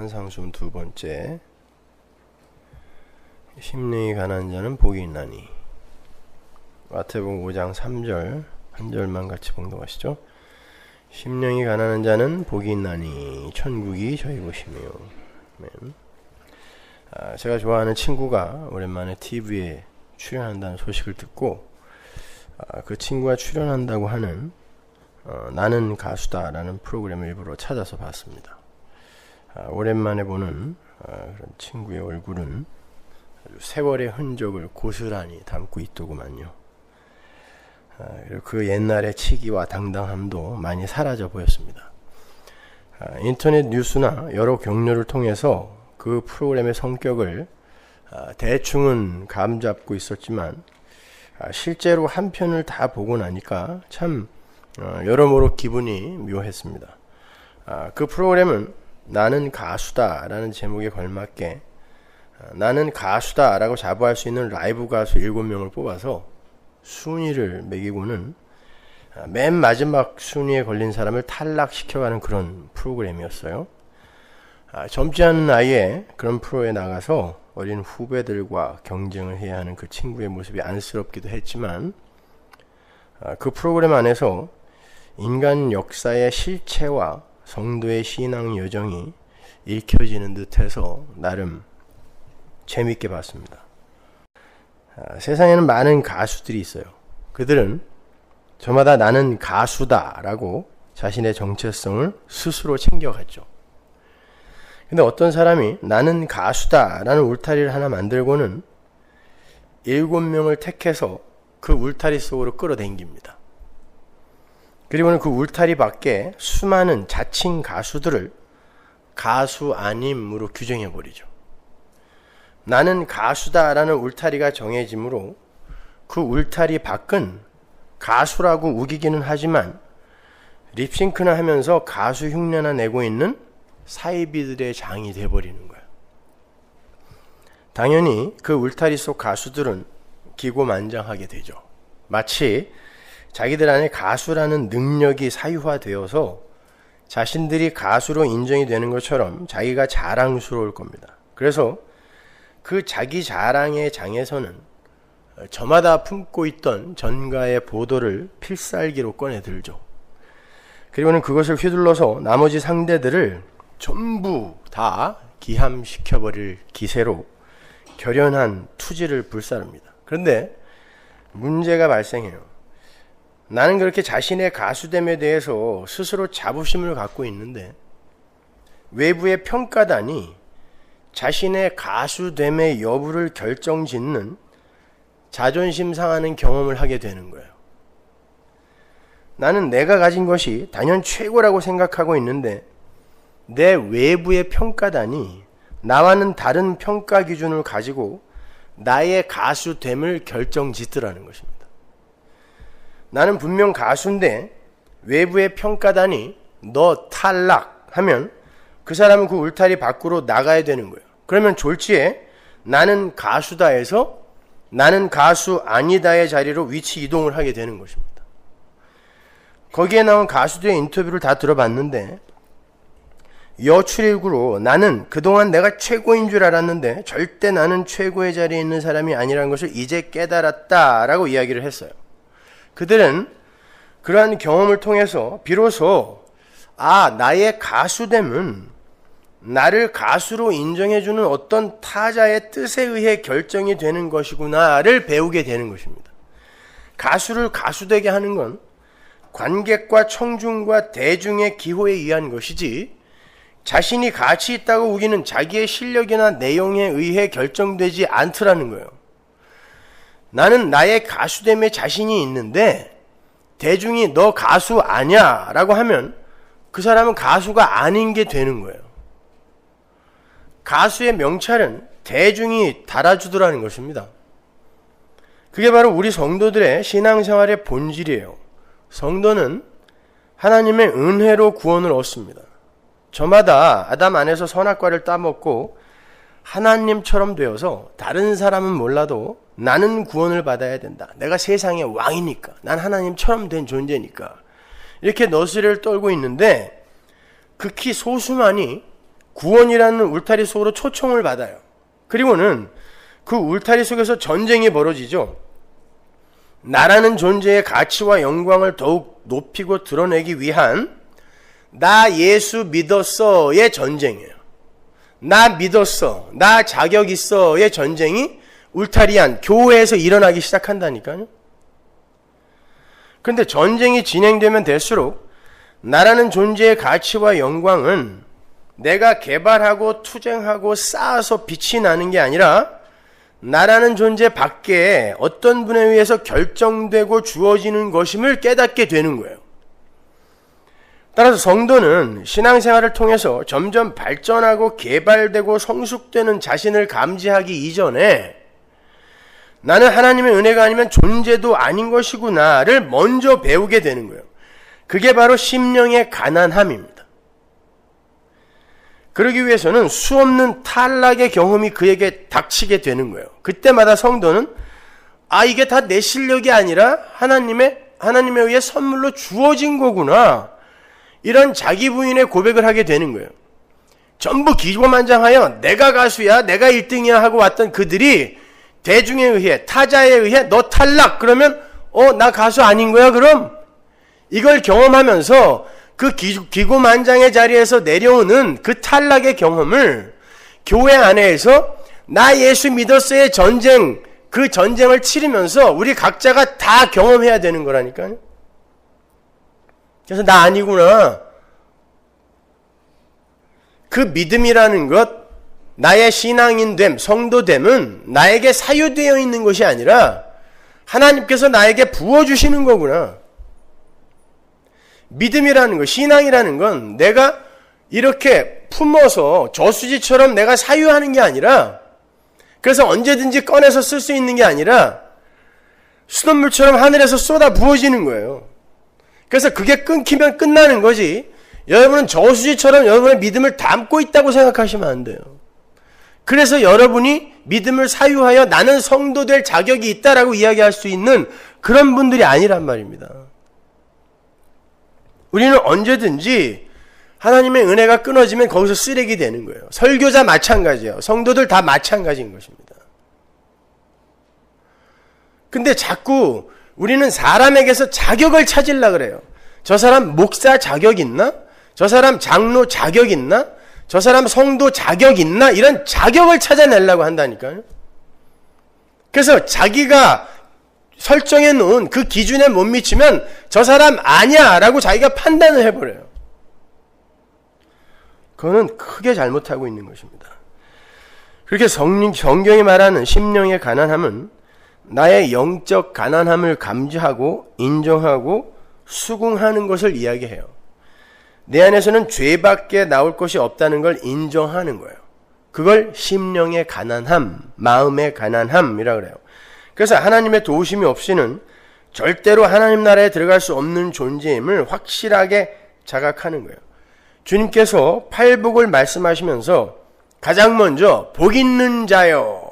산상수훈 두 번째. 심령이 가난한 자는 복이 있나니. 마태복음 5장 3절 한 절만 같이 봉독하시죠. 심령이 가난한 자는 복이 있나니 천국이 저희 곳이며. 제가 좋아하는 친구가 오랜만에 TV에 출연한다는 소식을 듣고 그 친구가 출연한다고 하는 나는 가수다 라는 프로그램을 일부러 찾아서 봤습니다. 오랜만에 보는 그런 친구의 얼굴은 아주 세월의 흔적을 고스란히 담고 있더구만요. 그리고 그 옛날의 치기와 당당함도 많이 사라져 보였습니다. 인터넷 뉴스나 여러 경로를 통해서 그 프로그램의 성격을 대충은 감잡고 있었지만 실제로 한 편을 다 보고 나니까 참 여러모로 기분이 묘했습니다. 그 프로그램은 나는 가수다 라는 제목에 걸맞게 나는 가수다 라고 자부할 수 있는 라이브 가수 7명을 뽑아서 순위를 매기고는 맨 마지막 순위에 걸린 사람을 탈락시켜가는 그런 프로그램이었어요. 젊지 않은 나이에 그런 프로에 나가서 어린 후배들과 경쟁을 해야 하는 그 친구의 모습이 안쓰럽기도 했지만 그 프로그램 안에서 인간 역사의 실체와 성도의 신앙 여정이 읽혀지는 듯해서 나름 재밌게 봤습니다. 세상에는 많은 가수들이 있어요. 그들은 저마다 나는 가수다 라고 자신의 정체성을 스스로 챙겨갔죠. 근데 어떤 사람이 나는 가수다 라는 울타리를 하나 만들고는 7명을 택해서 그 울타리 속으로 끌어당깁니다. 그리고는 그 울타리 밖에 수많은 자칭 가수들을 가수 아님으로 규정해버리죠. 나는 가수다 라는 울타리가 정해지므로 그 울타리 밖은 가수라고 우기기는 하지만 립싱크나 하면서 가수 흉내나 내고 있는 사이비들의 장이 돼버리는 거예요. 당연히 그 울타리 속 가수들은 기고만장하게 되죠. 마치 자기들 안에 가수라는 능력이 사유화되어서 자신들이 가수로 인정이 되는 것처럼 자기가 자랑스러울 겁니다. 그래서 그 자기 자랑의 장에서는 저마다 품고 있던 전가의 보도를 필살기로 꺼내들죠. 그리고는 그것을 휘둘러서 나머지 상대들을 전부 다 기함시켜버릴 기세로 결연한 투지를 불사릅니다. 그런데 문제가 발생해요. 나는 그렇게 자신의 가수됨에 대해서 스스로 자부심을 갖고 있는데 외부의 평가단이 자신의 가수됨의 여부를 결정짓는 자존심 상하는 경험을 하게 되는 거예요. 나는 내가 가진 것이 단연 최고라고 생각하고 있는데 내 외부의 평가단이 나와는 다른 평가 기준을 가지고 나의 가수됨을 결정짓더라는 것입니다. 나는 분명 가수인데 외부의 평가단이 너 탈락하면 그 사람은 그 울타리 밖으로 나가야 되는 거예요. 그러면 졸지에 나는 가수다에서 나는 가수 아니다의 자리로 위치 이동을 하게 되는 것입니다. 거기에 나온 가수들의 인터뷰를 다 들어봤는데 여출일구로 나는 그동안 내가 최고인 줄 알았는데 절대 나는 최고의 자리에 있는 사람이 아니라는 것을 이제 깨달았다라고 이야기를 했어요. 그들은 그러한 경험을 통해서 비로소 나의 가수됨은 나를 가수로 인정해주는 어떤 타자의 뜻에 의해 결정이 되는 것이구나를 배우게 되는 것입니다. 가수를 가수되게 하는 건 관객과 청중과 대중의 기호에 의한 것이지 자신이 가치 있다고 우기는 자기의 실력이나 내용에 의해 결정되지 않더라는 거예요. 나는 나의 가수됨에 자신이 있는데 대중이 너 가수 아냐 라고 하면 그 사람은 가수가 아닌 게 되는 거예요. 가수의 명찰은 대중이 달아주더라는 것입니다. 그게 바로 우리 성도들의 신앙생활의 본질이에요. 성도는 하나님의 은혜로 구원을 얻습니다. 저마다 아담 안에서 선악과를 따먹고 하나님처럼 되어서 다른 사람은 몰라도 나는 구원을 받아야 된다. 내가 세상의 왕이니까. 난 하나님처럼 된 존재니까. 이렇게 너스레를 떨고 있는데 극히 소수만이 구원이라는 울타리 속으로 초청을 받아요. 그리고는 그 울타리 속에서 전쟁이 벌어지죠. 나라는 존재의 가치와 영광을 더욱 높이고 드러내기 위한 나 예수 믿었어의 전쟁이에요. 나 믿었어, 나 자격 있어의 전쟁이 울타리 안 교회에서 일어나기 시작한다니까요. 그런데 전쟁이 진행되면 될수록 나라는 존재의 가치와 영광은 내가 개발하고 투쟁하고 쌓아서 빛이 나는 게 아니라 나라는 존재 밖에 어떤 분에 의해서 결정되고 주어지는 것임을 깨닫게 되는 거예요. 따라서 성도는 신앙생활을 통해서 점점 발전하고 개발되고 성숙되는 자신을 감지하기 이전에 나는 하나님의 은혜가 아니면 존재도 아닌 것이구나를 먼저 배우게 되는 거예요. 그게 바로 심령의 가난함입니다. 그러기 위해서는 수없는 탈락의 경험이 그에게 닥치게 되는 거예요. 그때마다 성도는 이게 다 내 실력이 아니라 하나님에 의해 선물로 주어진 거구나, 이런 자기 부인의 고백을 하게 되는 거예요. 전부 기고만장하여 내가 가수야, 내가 1등이야 하고 왔던 그들이 대중에 의해, 타자에 의해 너 탈락 그러면 나 가수 아닌 거야 그럼? 이걸 경험하면서 그 기고만장의 자리에서 내려오는 그 탈락의 경험을 교회 안에서 나 예수 믿었어의 전쟁, 그 전쟁을 치르면서 우리 각자가 다 경험해야 되는 거라니까요. 그래서 나 아니구나. 그 믿음이라는 것, 나의 신앙인됨, 성도됨은 나에게 사유되어 있는 것이 아니라 하나님께서 나에게 부어주시는 거구나. 믿음이라는 것, 신앙이라는 건 내가 이렇게 품어서 저수지처럼 내가 사유하는 게 아니라, 그래서 언제든지 꺼내서 쓸 수 있는 게 아니라 수돗물처럼 하늘에서 쏟아 부어지는 거예요. 그래서 그게 끊기면 끝나는 거지, 여러분은 저수지처럼 여러분의 믿음을 담고 있다고 생각하시면 안 돼요. 그래서 여러분이 믿음을 사유하여 나는 성도 될 자격이 있다라고 이야기할 수 있는 그런 분들이 아니란 말입니다. 우리는 언제든지 하나님의 은혜가 끊어지면 거기서 쓰레기 되는 거예요. 설교자 마찬가지예요. 성도들 다 마찬가지인 것입니다. 근데 자꾸 우리는 사람에게서 자격을 찾으려고 그래요. 저 사람 목사 자격 있나? 저 사람 장로 자격 있나? 저 사람 성도 자격 있나? 이런 자격을 찾아내려고 한다니까요. 그래서 자기가 설정해 놓은 그 기준에 못 미치면 저 사람 아니야 라고 자기가 판단을 해버려요. 그거는 크게 잘못하고 있는 것입니다. 그렇게 성경이 말하는 심령의 가난함은 나의 영적 가난함을 감지하고 인정하고 수긍하는 것을 이야기해요. 내 안에서는 죄밖에 나올 것이 없다는 걸 인정하는 거예요. 그걸 심령의 가난함, 마음의 가난함이라고 그래요. 그래서 하나님의 도우심이 없이는 절대로 하나님 나라에 들어갈 수 없는 존재임을 확실하게 자각하는 거예요. 주님께서 팔복을 말씀하시면서 가장 먼저 복 있는 자여,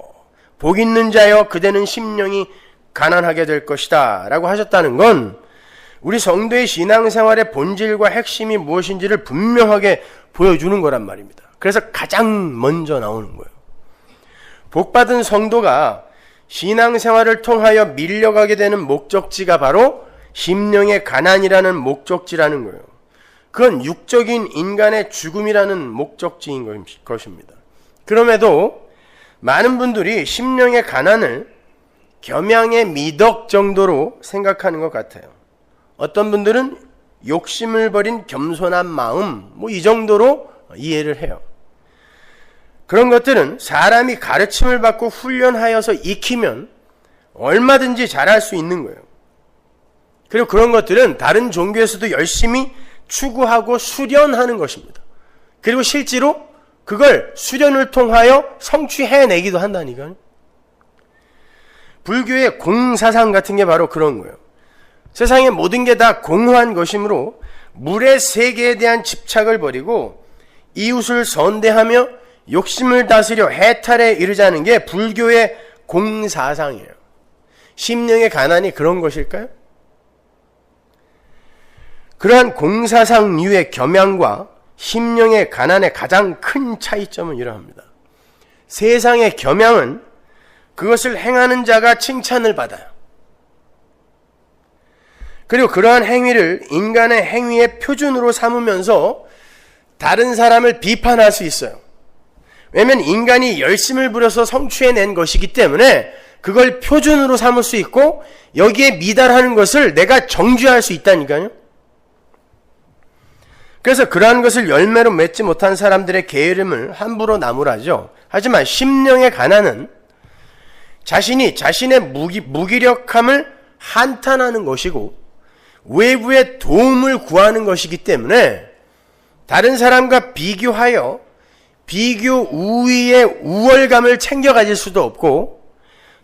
복 있는 자여 그대는 심령이 가난하게 될 것이다 라고 하셨다는 건 우리 성도의 신앙생활의 본질과 핵심이 무엇인지를 분명하게 보여주는 거란 말입니다. 그래서 가장 먼저 나오는 거예요. 복받은 성도가 신앙생활을 통하여 밀려가게 되는 목적지가 바로 심령의 가난이라는 목적지라는 거예요. 그건 육적인 인간의 죽음이라는 목적지인 것입니다. 그럼에도 많은 분들이 심령의 가난을 겸양의 미덕 정도로 생각하는 것 같아요. 어떤 분들은 욕심을 버린 겸손한 마음, 이 정도로 이해를 해요. 그런 것들은 사람이 가르침을 받고 훈련하여서 익히면 얼마든지 잘할 수 있는 거예요. 그리고 그런 것들은 다른 종교에서도 열심히 추구하고 수련하는 것입니다. 그리고 실제로 그걸 수련을 통하여 성취해내기도 한다니까요. 불교의 공사상 같은 게 바로 그런 거예요. 세상의 모든 게 다 공허한 것이므로 물의 세계에 대한 집착을 버리고 이웃을 선대하며 욕심을 다스려 해탈에 이르자는 게 불교의 공사상이에요. 심령의 가난이 그런 것일까요? 그러한 공사상류의 겸양과 심령의 가난의 가장 큰 차이점은 이러합니다. 세상의 겸양은 그것을 행하는 자가 칭찬을 받아요. 그리고 그러한 행위를 인간의 행위의 표준으로 삼으면서 다른 사람을 비판할 수 있어요. 왜냐하면 인간이 열심을 부려서 성취해낸 것이기 때문에 그걸 표준으로 삼을 수 있고 여기에 미달하는 것을 내가 정죄할 수 있다니까요. 그래서 그러한 것을 열매로 맺지 못한 사람들의 게으름을 함부로 나무라죠. 하지만 심령의 가난은 자신이 자신의 무기력함을 한탄하는 것이고 외부의 도움을 구하는 것이기 때문에 다른 사람과 비교하여 비교 우위의 우월감을 챙겨 가질 수도 없고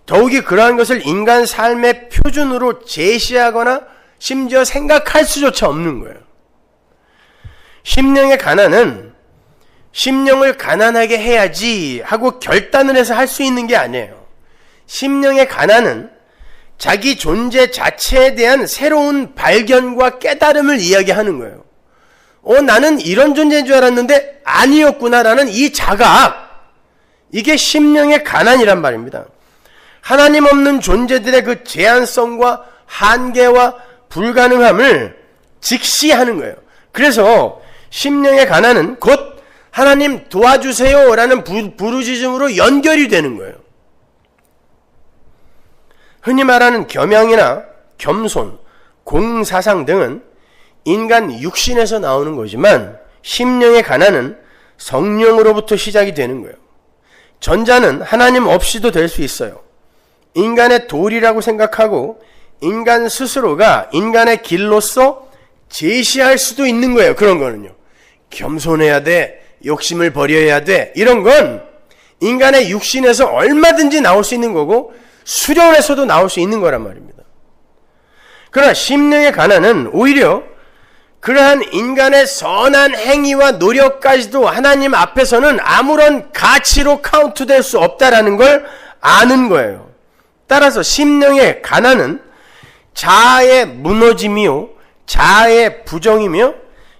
더욱이 그러한 것을 인간 삶의 표준으로 제시하거나 심지어 생각할 수조차 없는 거예요. 심령의 가난은 심령을 가난하게 해야지 하고 결단을 해서 할 수 있는 게 아니에요. 심령의 가난은 자기 존재 자체에 대한 새로운 발견과 깨달음을 이야기하는 거예요. 나는 이런 존재인 줄 알았는데 아니었구나라는 이 자각, 이게 심령의 가난이란 말입니다. 하나님 없는 존재들의 그 제한성과 한계와 불가능함을 직시하는 거예요. 그래서 심령의 가난은 곧 하나님 도와주세요 라는 부르짖음으로 연결이 되는 거예요. 흔히 말하는 겸양이나 겸손, 공사상 등은 인간 육신에서 나오는 거지만 심령의 가난은 성령으로부터 시작이 되는 거예요. 전자는 하나님 없이도 될 수 있어요. 인간의 도리라고 생각하고 인간 스스로가 인간의 길로서 제시할 수도 있는 거예요. 그런 거는요. 겸손해야 돼, 욕심을 버려야 돼, 이런 건 인간의 육신에서 얼마든지 나올 수 있는 거고 수련에서도 나올 수 있는 거란 말입니다. 그러나 심령의 가난은 오히려 그러한 인간의 선한 행위와 노력까지도 하나님 앞에서는 아무런 가치로 카운트될 수 없다라는 걸 아는 거예요. 따라서 심령의 가난은 자아의 무너짐이요, 자아의 부정이며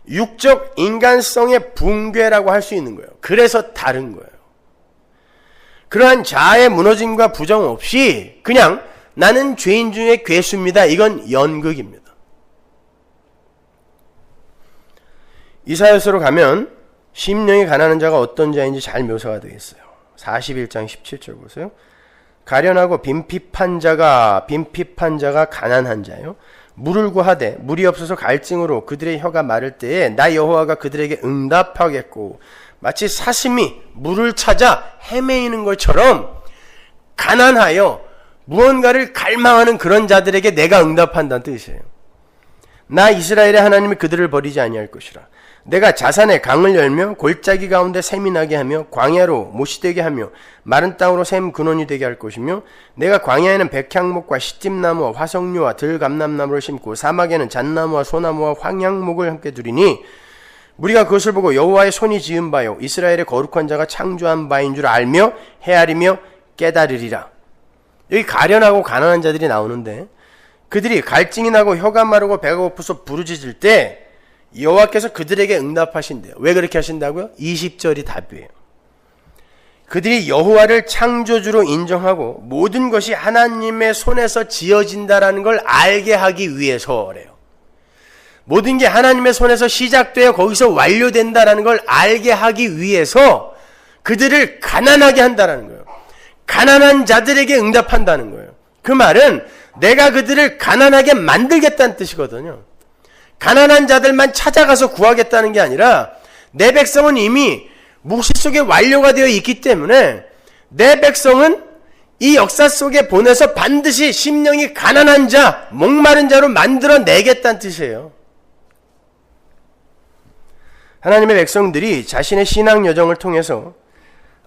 육적 인간성의 붕괴라고 할 수 있는 거예요. 그래서 다른 거예요. 그러한 자아의 무너짐과 부정 없이 그냥 나는 죄인 중에 괴수입니다. 이건 연극입니다. 이사야서로 가면 심령이 가난한 자가 어떤 자인지 잘 묘사가 되어 있어요. 41장 17절 보세요. 가련하고 빈핍한 자가 가난한 자요. 물을 구하되 물이 없어서 갈증으로 그들의 혀가 마를 때에 나 여호와가 그들에게 응답하겠고, 마치 사슴이 물을 찾아 헤매이는 것처럼 가난하여 무언가를 갈망하는 그런 자들에게 내가 응답한다는 뜻이에요. 나 이스라엘의 하나님이 그들을 버리지 아니할 것이라. 내가 자산의 강을 열며 골짜기 가운데 샘이 나게 하며 광야로 못이 되게 하며 마른 땅으로 샘 근원이 되게 할 것이며, 내가 광야에는 백향목과 시집나무와 화석류와 들감람나무를 심고 사막에는 잣나무와 소나무와 황양목을 함께 두리니 우리가 그것을 보고 여호와의 손이 지은 바요 이스라엘의 거룩한 자가 창조한 바인 줄 알며 헤아리며 깨달으리라. 여기 가련하고 가난한 자들이 나오는데 그들이 갈증이 나고 혀가 마르고 배가 고프서 부르짖을 때 여호와께서 그들에게 응답하신대요. 왜 그렇게 하신다고요? 20절이 답이에요. 그들이 여호와를 창조주로 인정하고 모든 것이 하나님의 손에서 지어진다라는 걸 알게 하기 위해서래요. 모든 게 하나님의 손에서 시작되어 거기서 완료된다라는 걸 알게 하기 위해서 그들을 가난하게 한다라는 거예요. 가난한 자들에게 응답한다는 거예요. 그 말은 내가 그들을 가난하게 만들겠다는 뜻이거든요. 가난한 자들만 찾아가서 구하겠다는 게 아니라 내 백성은 이미 묵시 속에 완료가 되어 있기 때문에 내 백성은 이 역사 속에 보내서 반드시 심령이 가난한 자, 목마른 자로 만들어내겠다는 뜻이에요. 하나님의 백성들이 자신의 신앙 여정을 통해서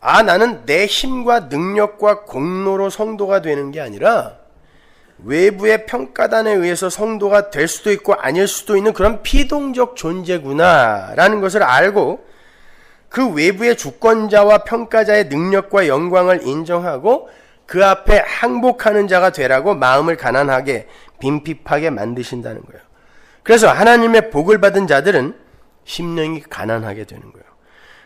나는 내 힘과 능력과 공로로 성도가 되는 게 아니라 외부의 평가단에 의해서 성도가 될 수도 있고 아닐 수도 있는 그런 피동적 존재구나 라는 것을 알고 그 외부의 주권자와 평가자의 능력과 영광을 인정하고 그 앞에 항복하는 자가 되라고 마음을 가난하게 빈핍하게 만드신다는 거예요. 그래서 하나님의 복을 받은 자들은 심령이 가난하게 되는 거예요.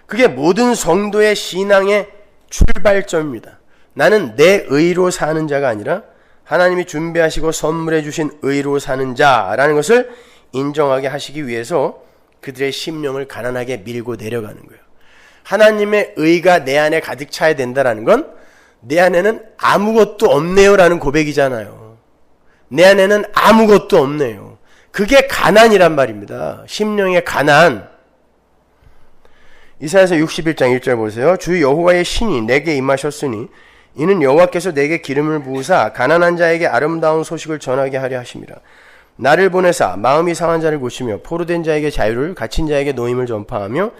그게 모든 성도의 신앙의 출발점입니다. 나는 내 의로 사는 자가 아니라 하나님이 준비하시고 선물해 주신 의로 사는 자라는 것을 인정하게 하시기 위해서 그들의 심령을 가난하게 밀고 내려가는 거예요. 하나님의 의가 내 안에 가득 차야 된다는 건 내 안에는 아무것도 없네요라는 고백이잖아요. 내 안에는 아무것도 없네요. 그게 가난이란 말입니다. 심령의 가난. 이사야서 61장 1절 보세요. 주 여호와의 신이 내게 임하셨으니 이는 여호와께서 내게 기름을 부으사 가난한 자에게 아름다운 소식을 전하게 하려 하심이라. 나를 보내사 마음이 상한 자를 고치며 포로된 자에게 자유를, 갇힌 자에게 노임을 전파하며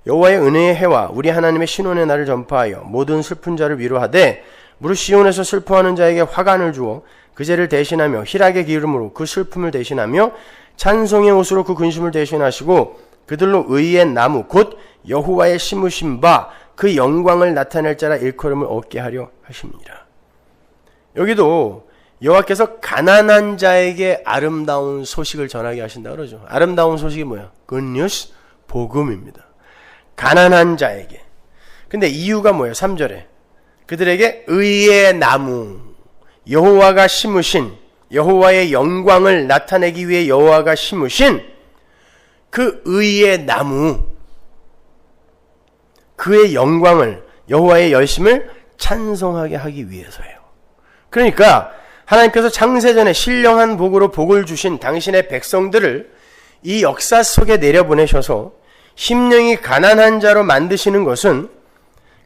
여호와의 은혜의 해와 우리 하나님의 신원의 날을 전파하여 모든 슬픈 자를 위로하되 무릇 시온에서 슬퍼하는 자에게 화관을 주어 그 죄를 대신하며 희락의 기름으로 그 슬픔을 대신하며 찬송의 옷으로 그 근심을 대신하시고 그들로 의의 나무 곧 여호와의 심으신 바 그 영광을 나타낼 자라 일컬음을 얻게 하려 하십니다. 여기도 여호와께서 가난한 자에게 아름다운 소식을 전하게 하신다 그러죠. 아름다운 소식이 뭐야? 굿뉴스, 복음입니다. 가난한 자에게. 근데 이유가 뭐예요? 3절에 그들에게 의의 나무, 여호와가 심으신, 여호와의 영광을 나타내기 위해 여호와가 심으신 그 의의 나무, 그의 영광을, 여호와의 열심을 찬송하게 하기 위해서예요. 그러니까 하나님께서 창세전에 신령한 복으로 복을 주신 당신의 백성들을 이 역사 속에 내려보내셔서 심령이 가난한 자로 만드시는 것은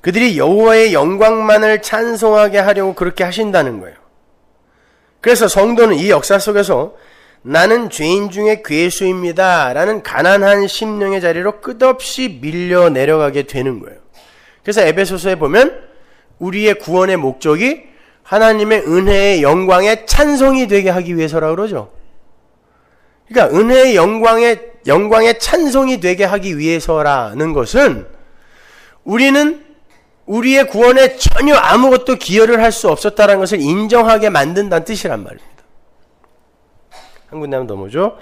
그들이 여호와의 영광만을 찬송하게 하려고 그렇게 하신다는 거예요. 그래서 성도는 이 역사 속에서 나는 죄인 중에 괴수입니다 라는 가난한 심령의 자리로 끝없이 밀려 내려가게 되는 거예요. 그래서 에베소서에 보면 우리의 구원의 목적이 하나님의 은혜의 영광의 찬송이 되게 하기 위해서라고 그러죠. 그러니까 은혜의 영광의 찬송이 되게 하기 위해서라는 것은 우리는 우리의 구원에 전혀 아무것도 기여를 할 수 없었다는 것을 인정하게 만든다는 뜻이란 말입니다. 한 군데 한번 넘어죠.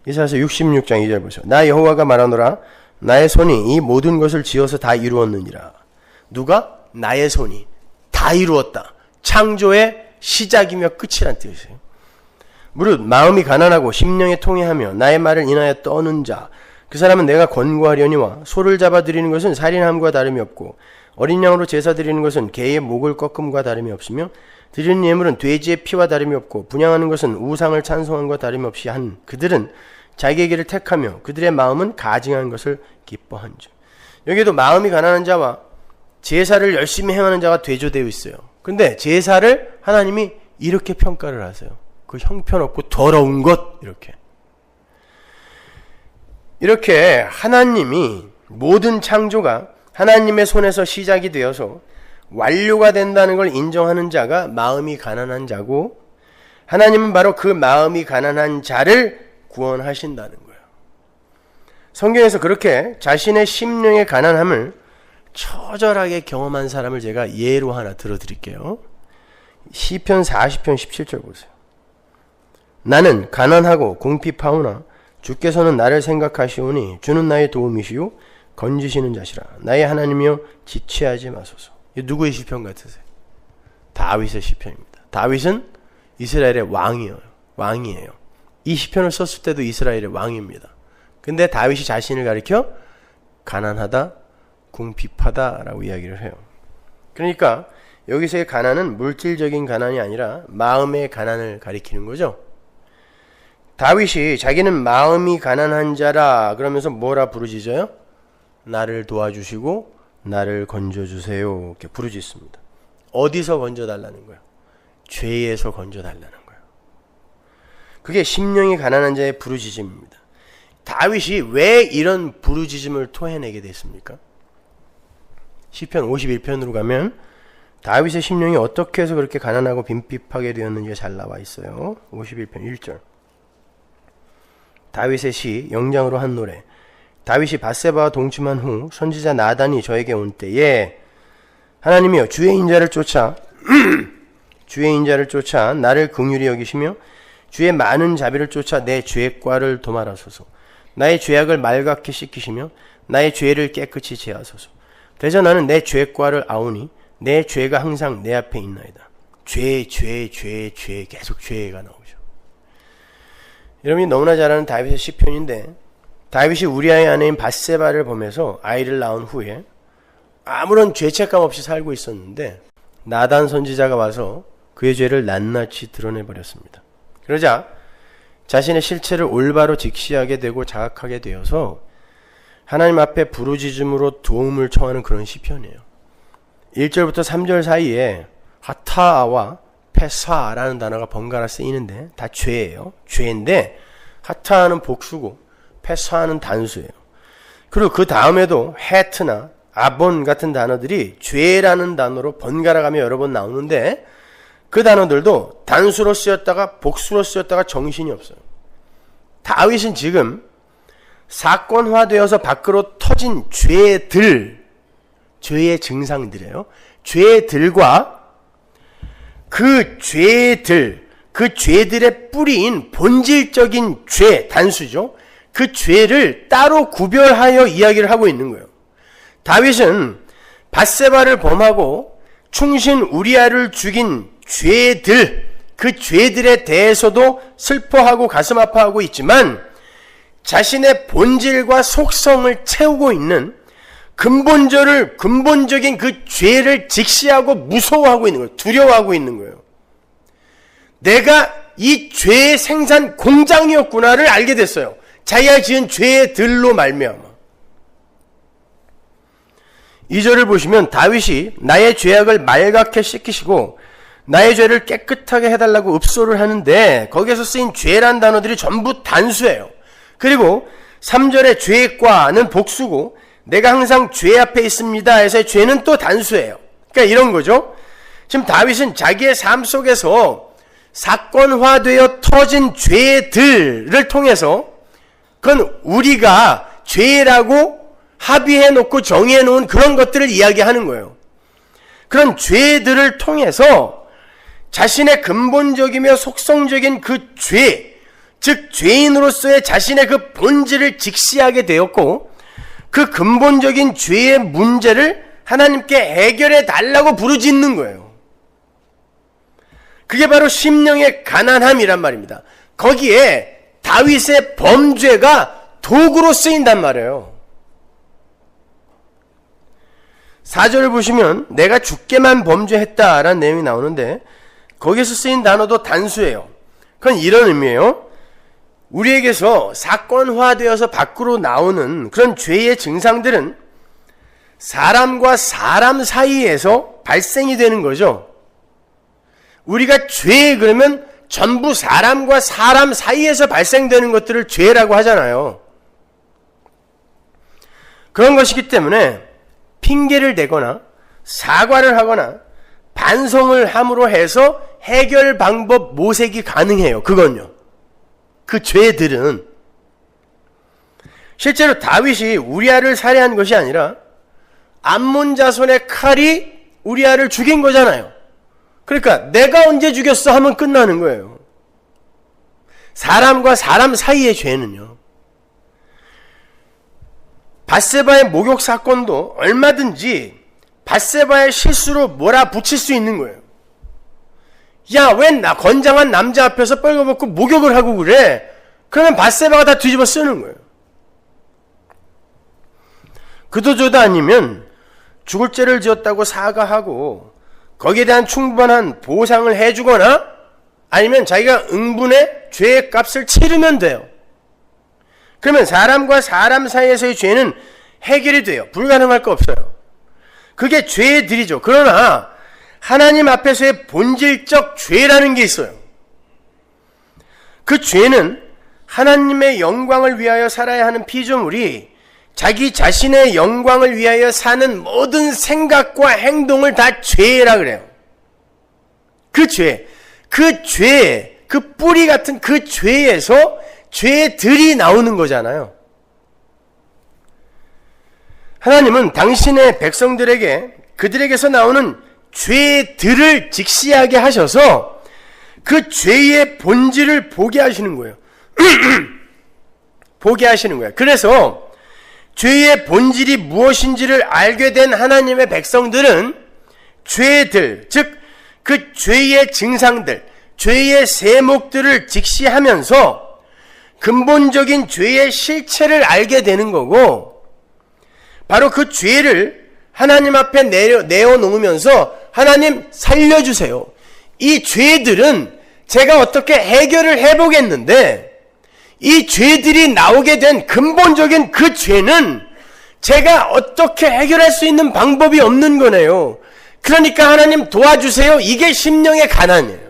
이사야서 66장 2절 보세요. 나 여호와가 말하노라 나의 손이 이 모든 것을 지어서 다 이루었느니라. 누가? 나의 손이 다 이루었다. 창조의 시작이며 끝이란 뜻이에요. 무릇 마음이 가난하고 심령에 통회하며 나의 말을 인하여 떠는 자, 그 사람은 내가 권고하려니와 소를 잡아 드리는 것은 살인함과 다름이 없고 어린 양으로 제사 드리는 것은 개의 목을 꺾음과 다름이 없으며 드리는 예물은 돼지의 피와 다름이 없고 분향하는 것은 우상을 찬송함과 다름이 없이 한 그들은 자기의 길을 택하며 그들의 마음은 가증한 것을 기뻐한 줄. 여기도 마음이 가난한 자와 제사를 열심히 행하는 자가 대조되어 있어요. 근데 제사를 하나님이 이렇게 평가를 하세요. 그 형편없고 더러운 것, 이렇게 하나님이 모든 창조가 하나님의 손에서 시작이 되어서 완료가 된다는 걸 인정하는 자가 마음이 가난한 자고 하나님은 바로 그 마음이 가난한 자를 구원하신다는 거예요. 성경에서 그렇게 자신의 심령의 가난함을 처절하게 경험한 사람을 제가 예로 하나 들어드릴게요. 시편 40편 17절 보세요. 나는 가난하고 궁핍하오나 주께서는 나를 생각하시오니 주는 나의 도움이시요 건지시는 자시라. 나의 하나님이여 지체하지 마소서. 이 누구의 시편 같으세요? 다윗의 시편입니다. 다윗은 이스라엘의 왕이에요. 이 시편을 썼을 때도 이스라엘의 왕입니다. 근데 다윗이 자신을 가리켜 가난하다, 궁핍하다라고 이야기를 해요. 그러니까 여기서의 가난은 물질적인 가난이 아니라 마음의 가난을 가리키는 거죠. 다윗이 자기는 마음이 가난한 자라 그러면서 뭐라 부르짖어요? 나를 도와주시고 나를 건져주세요 이렇게 부르짖습니다. 어디서 건져달라는 거예요? 죄에서 건져달라는 거예요. 그게 심령이 가난한 자의 부르짖음입니다. 다윗이 왜 이런 부르짖음을 토해내게 됐습니까? 시편 51편으로 가면 다윗의 심령이 어떻게 해서 그렇게 가난하고 빈핍하게 되었는지가 잘 나와 있어요. 51편 1절. 다윗의 시 영장으로 한 노래. 다윗이 밧세바와 동침한 후 선지자 나단이 저에게 온 때에 하나님이여 주의 인자를 쫓아 나를 긍휼히 여기시며 주의 많은 자비를 쫓아 내 죄과를 도말하소서. 나의 죄악을 말갛게 씻기시며 나의 죄를 깨끗이 제하소서. 그래서 나는 내 죄과를 아오니 내 죄가 항상 내 앞에 있나이다. 죄 계속 죄가 나오죠. 여러분이 너무나 잘 아는 다윗의 시편인데, 다윗이 우리아의 아내인 밧세바를 보면서 아이를 낳은 후에 아무런 죄책감 없이 살고 있었는데 나단 선지자가 와서 그의 죄를 낱낱이 드러내버렸습니다. 그러자 자신의 실체를 올바로 직시하게 되고 자각하게 되어서 하나님 앞에 부르짖음으로 도움을 청하는 그런 시편이에요. 1절부터 3절 사이에 하타와 페사라는 단어가 번갈아 쓰이는데 다 죄예요. 죄인데 하타는 복수고 페사는 단수예요. 그리고 그 다음에도 헤트나 아본 같은 단어들이 죄라는 단어로 번갈아 가며 여러 번 나오는데 그 단어들도 단수로 쓰였다가 복수로 쓰였다가 정신이 없어요. 다윗은 지금 사건화되어서 밖으로 터진 죄의 증상들이에요. 죄들과 그 죄들의 뿌리인 본질적인 죄, 단수죠. 그 죄를 따로 구별하여 이야기를 하고 있는 거예요. 다윗은 밧세바를 범하고 충신 우리아를 죽인 죄들, 그 죄들에 대해서도 슬퍼하고 가슴 아파하고 있지만 자신의 본질과 속성을 채우고 있는 근본적인 그 죄를 직시하고 무서워하고 있는 거예요. 두려워하고 있는 거예요. 내가 이 죄의 생산 공장이었구나를 알게 됐어요. 자기가 지은 죄들로 말미암아. 2절을 보시면 다윗이 나의 죄악을 말갛게 씻기시고 나의 죄를 깨끗하게 해달라고 읍소를 하는데 거기에서 쓰인 죄란 단어들이 전부 단수예요. 그리고 3절의 죄과는 복수고 내가 항상 죄 앞에 있습니다 해서 죄는 또 단수예요. 그러니까 이런 거죠. 지금 다윗은 자기의 삶 속에서 사건화되어 터진 죄들을 통해서 그건 우리가 죄라고 합의해 놓고 정의해 놓은 그런 것들을 이야기하는 거예요. 그런 죄들을 통해서 자신의 근본적이며 속성적인 그 죄, 즉 죄인으로서의 자신의 그 본질을 직시하게 되었고 그 근본적인 죄의 문제를 하나님께 해결해 달라고 부르짖는 거예요. 그게 바로 심령의 가난함이란 말입니다. 거기에 다윗의 범죄가 도구로 쓰인단 말이에요. 4절을 보시면 내가 주께만 범죄했다라는 내용이 나오는데 거기에서 쓰인 단어도 단수예요. 그건 이런 의미예요. 우리에게서 사건화되어서 밖으로 나오는 그런 죄의 증상들은 사람과 사람 사이에서 발생이 되는 거죠. 우리가 죄 그러면 전부 사람과 사람 사이에서 발생되는 것들을 죄라고 하잖아요. 그런 것이기 때문에 핑계를 대거나 사과를 하거나 반성을 함으로 해서 해결 방법 모색이 가능해요. 그건요. 그 죄들은 실제로 다윗이 우리아를 살해한 것이 아니라 암몬 자손의 칼이 우리아를 죽인 거잖아요. 그러니까 내가 언제 죽였어 하면 끝나는 거예요. 사람과 사람 사이의 죄는요. 밧세바의 목욕 사건도 얼마든지 밧세바의 실수로 몰아붙일 수 있는 거예요. 야, 왜 나 건장한 남자 앞에서 뻘거벗고 목욕을 하고 그래? 그러면 밧세바가 다 뒤집어 쓰는 거예요. 그도저도 아니면 죽을 죄를 지었다고 사과하고 거기에 대한 충분한 보상을 해주거나 아니면 자기가 응분의 죄의 값을 치르면 돼요. 그러면 사람과 사람 사이에서의 죄는 해결이 돼요. 불가능할 거 없어요. 그게 죄들이죠. 그러나 하나님 앞에서의 본질적 죄라는 게 있어요. 그 죄는 하나님의 영광을 위하여 살아야 하는 피조물이 자기 자신의 영광을 위하여 사는 모든 생각과 행동을 다 죄라 그래요. 그 죄, 그 뿌리 같은 그 죄에서 죄들이 나오는 거잖아요. 하나님은 당신의 백성들에게 그들에게서 나오는 죄들을 직시하게 하셔서 그 죄의 본질을 보게 하시는 거예요. 보게 하시는 거예요. 그래서 죄의 본질이 무엇인지를 알게 된 하나님의 백성들은 죄들, 즉 그 죄의 증상들, 죄의 세목들을 직시하면서 근본적인 죄의 실체를 알게 되는 거고, 바로 그 죄를 하나님 앞에 내어놓으면서 하나님 살려주세요. 이 죄들은 제가 어떻게 해결을 해보겠는데, 이 죄들이 나오게 된 근본적인 그 죄는 제가 어떻게 해결할 수 있는 방법이 없는 거네요. 그러니까 하나님 도와주세요. 이게 심령의 가난이에요.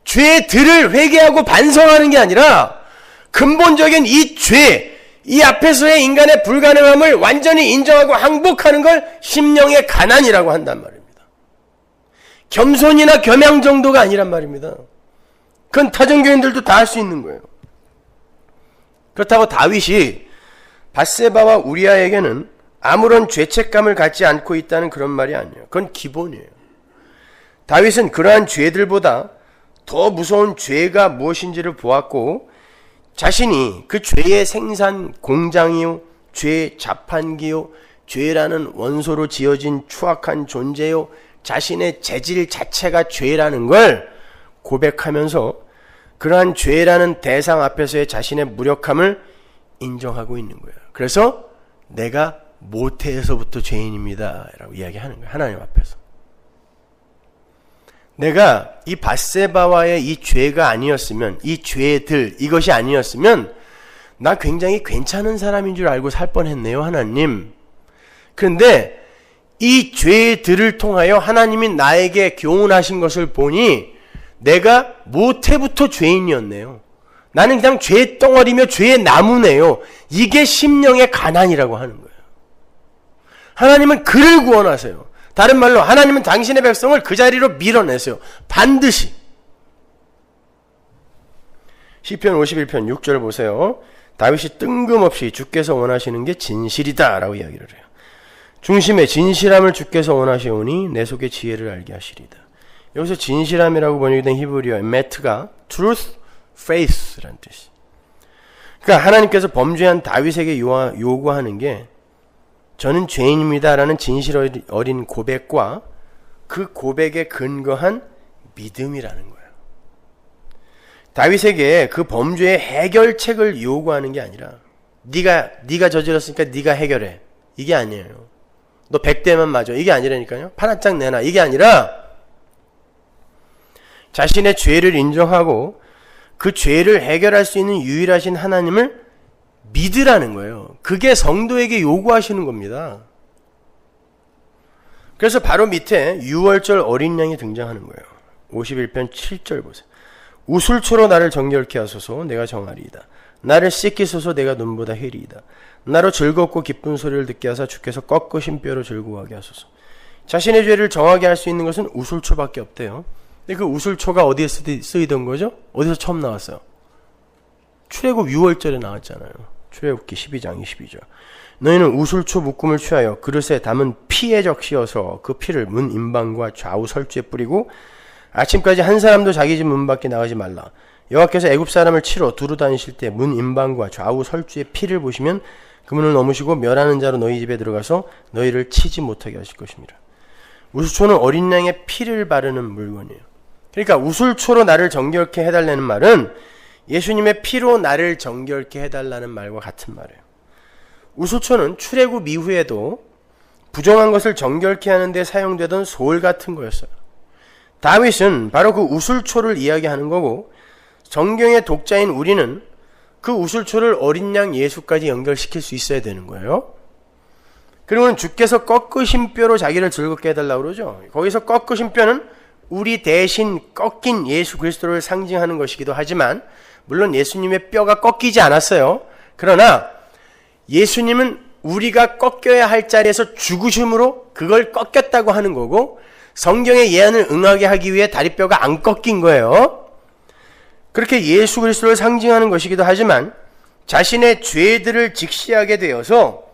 죄들을 회개하고 반성하는 게 아니라 근본적인 이 죄, 이 앞에서의 인간의 불가능함을 완전히 인정하고 항복하는 걸 심령의 가난이라고 한단 말입니다. 겸손이나 겸양 정도가 아니란 말입니다. 그건 타종교인들도 다 할 수 있는 거예요. 그렇다고 다윗이 밧세바와 우리아에게는 아무런 죄책감을 갖지 않고 있다는 그런 말이 아니에요. 그건 기본이에요. 다윗은 그러한 죄들보다 더 무서운 죄가 무엇인지를 보았고, 자신이 그 죄의 생산 공장이요, 죄의 자판기요, 죄라는 원소로 지어진 추악한 존재요, 자신의 재질 자체가 죄라는 걸 고백하면서 그러한 죄라는 대상 앞에서의 자신의 무력함을 인정하고 있는 거예요. 그래서 내가 모태에서부터 죄인입니다 라고 이야기하는 거예요. 하나님 앞에서. 내가 이 밧세바와의 이 죄가 아니었으면, 이 죄들, 이것이 아니었으면 나 굉장히 괜찮은 사람인 줄 알고 살 뻔했네요, 하나님. 그런데 이 죄들을 통하여 하나님이 나에게 교훈하신 것을 보니 내가 모태부터 죄인이었네요. 나는 그냥 죄 덩어리며 죄의 나무네요. 이게 심령의 가난이라고 하는 거예요. 하나님은 그를 구원하세요. 다른 말로 하나님은 당신의 백성을 그 자리로 밀어내세요. 반드시. 시편 51편 6절 보세요. 다윗이 뜬금없이 주께서 원하시는 게 진실이다 라고 이야기를 해요. 중심에 진실함을 주께서 원하시오니 내 속의 지혜를 알게 하시리다. 여기서 진실함이라고 번역된 히브리어의 메트가 truth, faith라는 뜻이. 그러니까 하나님께서 범죄한 다윗에게 요구하는 게 저는 죄인입니다 라는 진실 어린 고백과 그 고백에 근거한 믿음이라는 거예요. 다윗에게 그 범죄의 해결책을 요구하는 게 아니라 네가 저질렀으니까 네가 해결해. 이게 아니에요. 너 100대만 맞아. 이게 아니라니까요. 판 한 장 내놔. 이게 아니라 자신의 죄를 인정하고 그 죄를 해결할 수 있는 유일하신 하나님을 믿으라는 거예요. 그게 성도에게 요구하시는 겁니다. 그래서 바로 밑에 6월절 어린 양이 등장하는 거예요. 51편 7절 보세요. 우술초로 나를 정결케 하소서 내가 정하리이다. 나를 씻기소서 내가 눈보다 회리이다. 나로 즐겁고 기쁜 소리를 듣게 하사 주께서 꺾으신 뼈로 즐거워하게 하소서. 자신의 죄를 정하게 할 수 있는 것은 우술초밖에 없대요. 근데 그 우술초가 어디에 쓰이던 거죠? 어디서 처음 나왔어요? 출애굽 6월절에 나왔잖아요. 출애굽기 12장 22절. 너희는 우술초 묶음을 취하여 그릇에 담은 피에 적시어서 그 피를 문 임방과 좌우 설주에 뿌리고 아침까지 한 사람도 자기 집 문 밖에 나가지 말라. 여호와께서 애굽 사람을 치러 두루 다니실 때 문 임방과 좌우 설주의 피를 보시면 그 문을 넘으시고 멸하는 자로 너희 집에 들어가서 너희를 치지 못하게 하실 것입니다. 우술초는 어린 양의 피를 바르는 물건이에요. 그러니까 우술초로 나를 정결케 해달라는 말은 예수님의 피로 나를 정결케 해달라는 말과 같은 말이에요. 우술초는 출애굽 이후에도 부정한 것을 정결케 하는 데 사용되던 소울 같은 거였어요. 다윗은 바로 그 우술초를 이야기하는 거고, 성경의 독자인 우리는 그 우술초를 어린 양 예수까지 연결시킬 수 있어야 되는 거예요. 그리고는 주께서 꺾으신 뼈로 자기를 즐겁게 해달라고 그러죠. 거기서 꺾으신 뼈는 우리 대신 꺾인 예수 그리스도를 상징하는 것이기도 하지만, 물론 예수님의 뼈가 꺾이지 않았어요. 그러나 예수님은 우리가 꺾여야 할 자리에서 죽으심으로 그걸 꺾였다고 하는 거고, 성경의 예언을 응하게 하기 위해 다리뼈가 안 꺾인 거예요. 그렇게 예수 그리스도를 상징하는 것이기도 하지만 자신의 죄들을 직시하게 되어서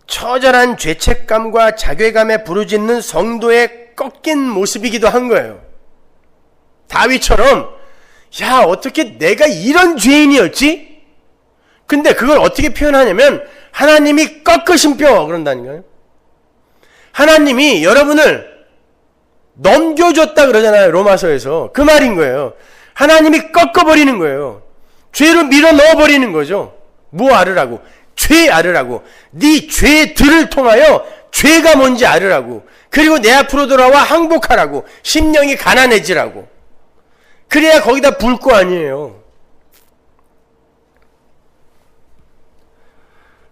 처절한 죄책감과 자괴감에 부르짖는 성도의 꺾인 모습이기도 한 거예요. 다윗처럼 야, 어떻게 내가 이런 죄인이었지? 근데 그걸 어떻게 표현하냐면 하나님이 꺾으신 뼈 그런다니까요. 하나님이 여러분을 넘겨줬다 그러잖아요. 로마서에서. 그 말인 거예요. 하나님이 꺾어버리는 거예요. 죄로 밀어 넣어버리는 거죠. 뭐 알으라고? 죄 알으라고. 네 죄들을 통하여 죄가 뭔지 알으라고. 그리고 내 앞으로 돌아와 항복하라고. 심령이 가난해지라고. 그래야 거기다 불 거 아니에요.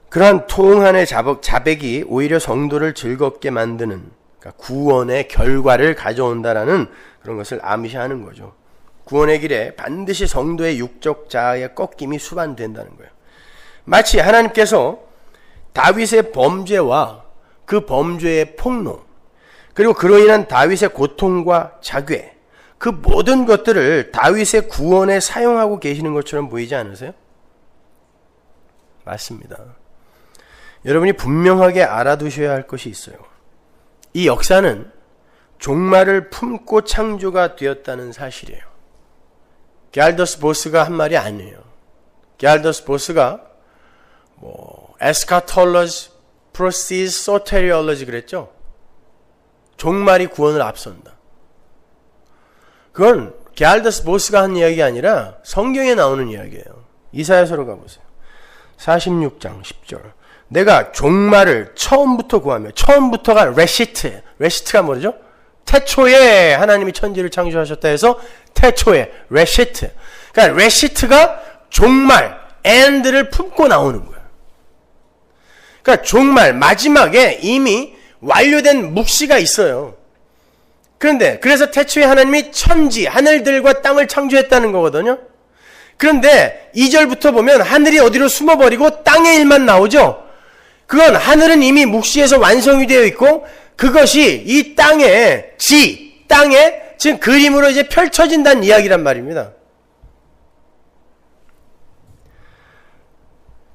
그러한 통한의 자백이 오히려 성도를 즐겁게 만드는, 그러니까 구원의 결과를 가져온다라는 그런 것을 암시하는 거죠. 구원의 길에 반드시 성도의 육적 자아의 꺾임이 수반된다는 거예요. 마치 하나님께서 다윗의 범죄와 그 범죄의 폭로, 그리고 그로 인한 다윗의 고통과 자괴, 그 모든 것들을 다윗의 구원에 사용하고 계시는 것처럼 보이지 않으세요? 맞습니다. 여러분이 분명하게 알아두셔야 할 것이 있어요. 이 역사는 종말을 품고 창조가 되었다는 사실이에요. 게알더스 보스가 한 말이 아니에요. 게알더스 보스가 에스카톨로지 프로시스 소테리올로지 그랬죠. 종말이 구원을 앞선다. 그건 게알더스 보스가 한 이야기가 아니라 성경에 나오는 이야기예요. 이사야서로 가보세요. 46장 10절. 내가 종말을 처음부터 구하며, 처음부터가 레시트가 뭐죠? 태초에 하나님이 천지를 창조하셨다 해서 태초에 레시트. 그러니까 레시트가 종말, end를 품고 나오는 거예요. 그러니까 종말 마지막에 이미 완료된 묵시가 있어요. 그런데 그래서 태초에 하나님이 천지, 하늘들과 땅을 창조했다는 거거든요. 그런데 2절부터 보면 하늘이 어디로 숨어버리고 땅의 일만 나오죠. 그건 하늘은 이미 묵시에서 완성이 되어 있고 그것이 이 땅에 지금 그림으로 이제 펼쳐진다는 이야기란 말입니다.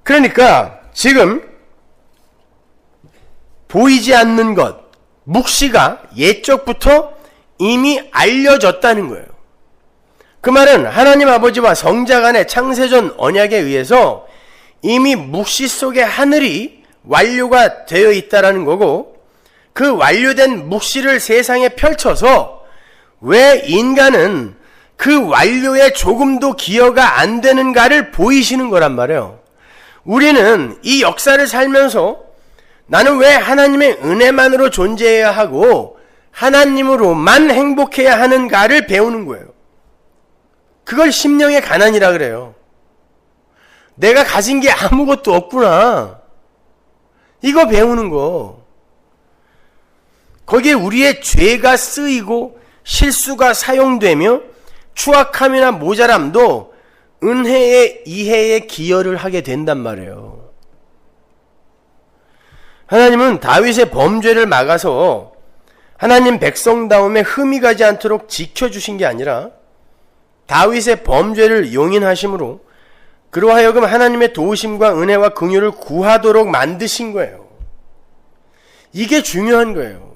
그러니까 지금 보이지 않는 것, 묵시가 옛적부터 이미 알려졌다는 거예요. 그 말은 하나님 아버지와 성자 간의 창세전 언약에 의해서 이미 묵시 속의 하늘이 완료가 되어 있다라는 거고, 그 완료된 묵시를 세상에 펼쳐서 왜 인간은 그 완료에 조금도 기여가 안 되는가를 보이시는 거란 말이에요. 우리는 이 역사를 살면서 나는 왜 하나님의 은혜만으로 존재해야 하고 하나님으로만 행복해야 하는가를 배우는 거예요. 그걸 심령의 가난이라 그래요. 내가 가진 게 아무것도 없구나. 이거 배우는 거. 거기에 우리의 죄가 쓰이고 실수가 사용되며 추악함이나 모자람도 은혜의 이해에 기여를 하게 된단 말이에요. 하나님은 다윗의 범죄를 막아서 하나님 백성다움에 흠이 가지 않도록 지켜주신 게 아니라 다윗의 범죄를 용인하심으로 그로 하여금 하나님의 도우심과 은혜와 긍휼을 구하도록 만드신 거예요. 이게 중요한 거예요.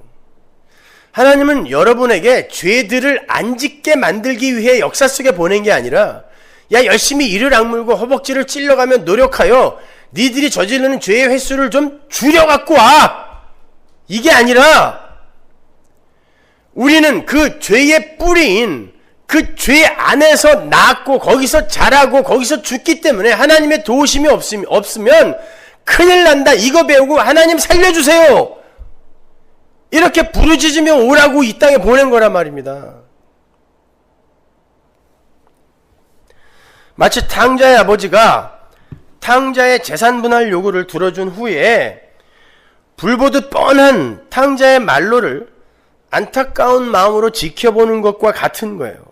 하나님은 여러분에게 죄들을 안 짓게 만들기 위해 역사 속에 보낸 게 아니라 야 열심히 이를 악물고 허벅지를 찔러가며 노력하여 니들이 저지르는 죄의 횟수를 좀 줄여갖고 와. 이게 아니라 우리는 그 죄의 뿌리인 그 죄 안에서 낳았고 거기서 자라고 거기서 죽기 때문에 하나님의 도우심이 없으면 큰일 난다. 이거 배우고 하나님 살려주세요. 이렇게 부르짖으며 오라고 이 땅에 보낸 거란 말입니다. 마치 탕자의 아버지가 탕자의 재산 분할 요구를 들어준 후에 불보듯 뻔한 탕자의 말로를 안타까운 마음으로 지켜보는 것과 같은 거예요.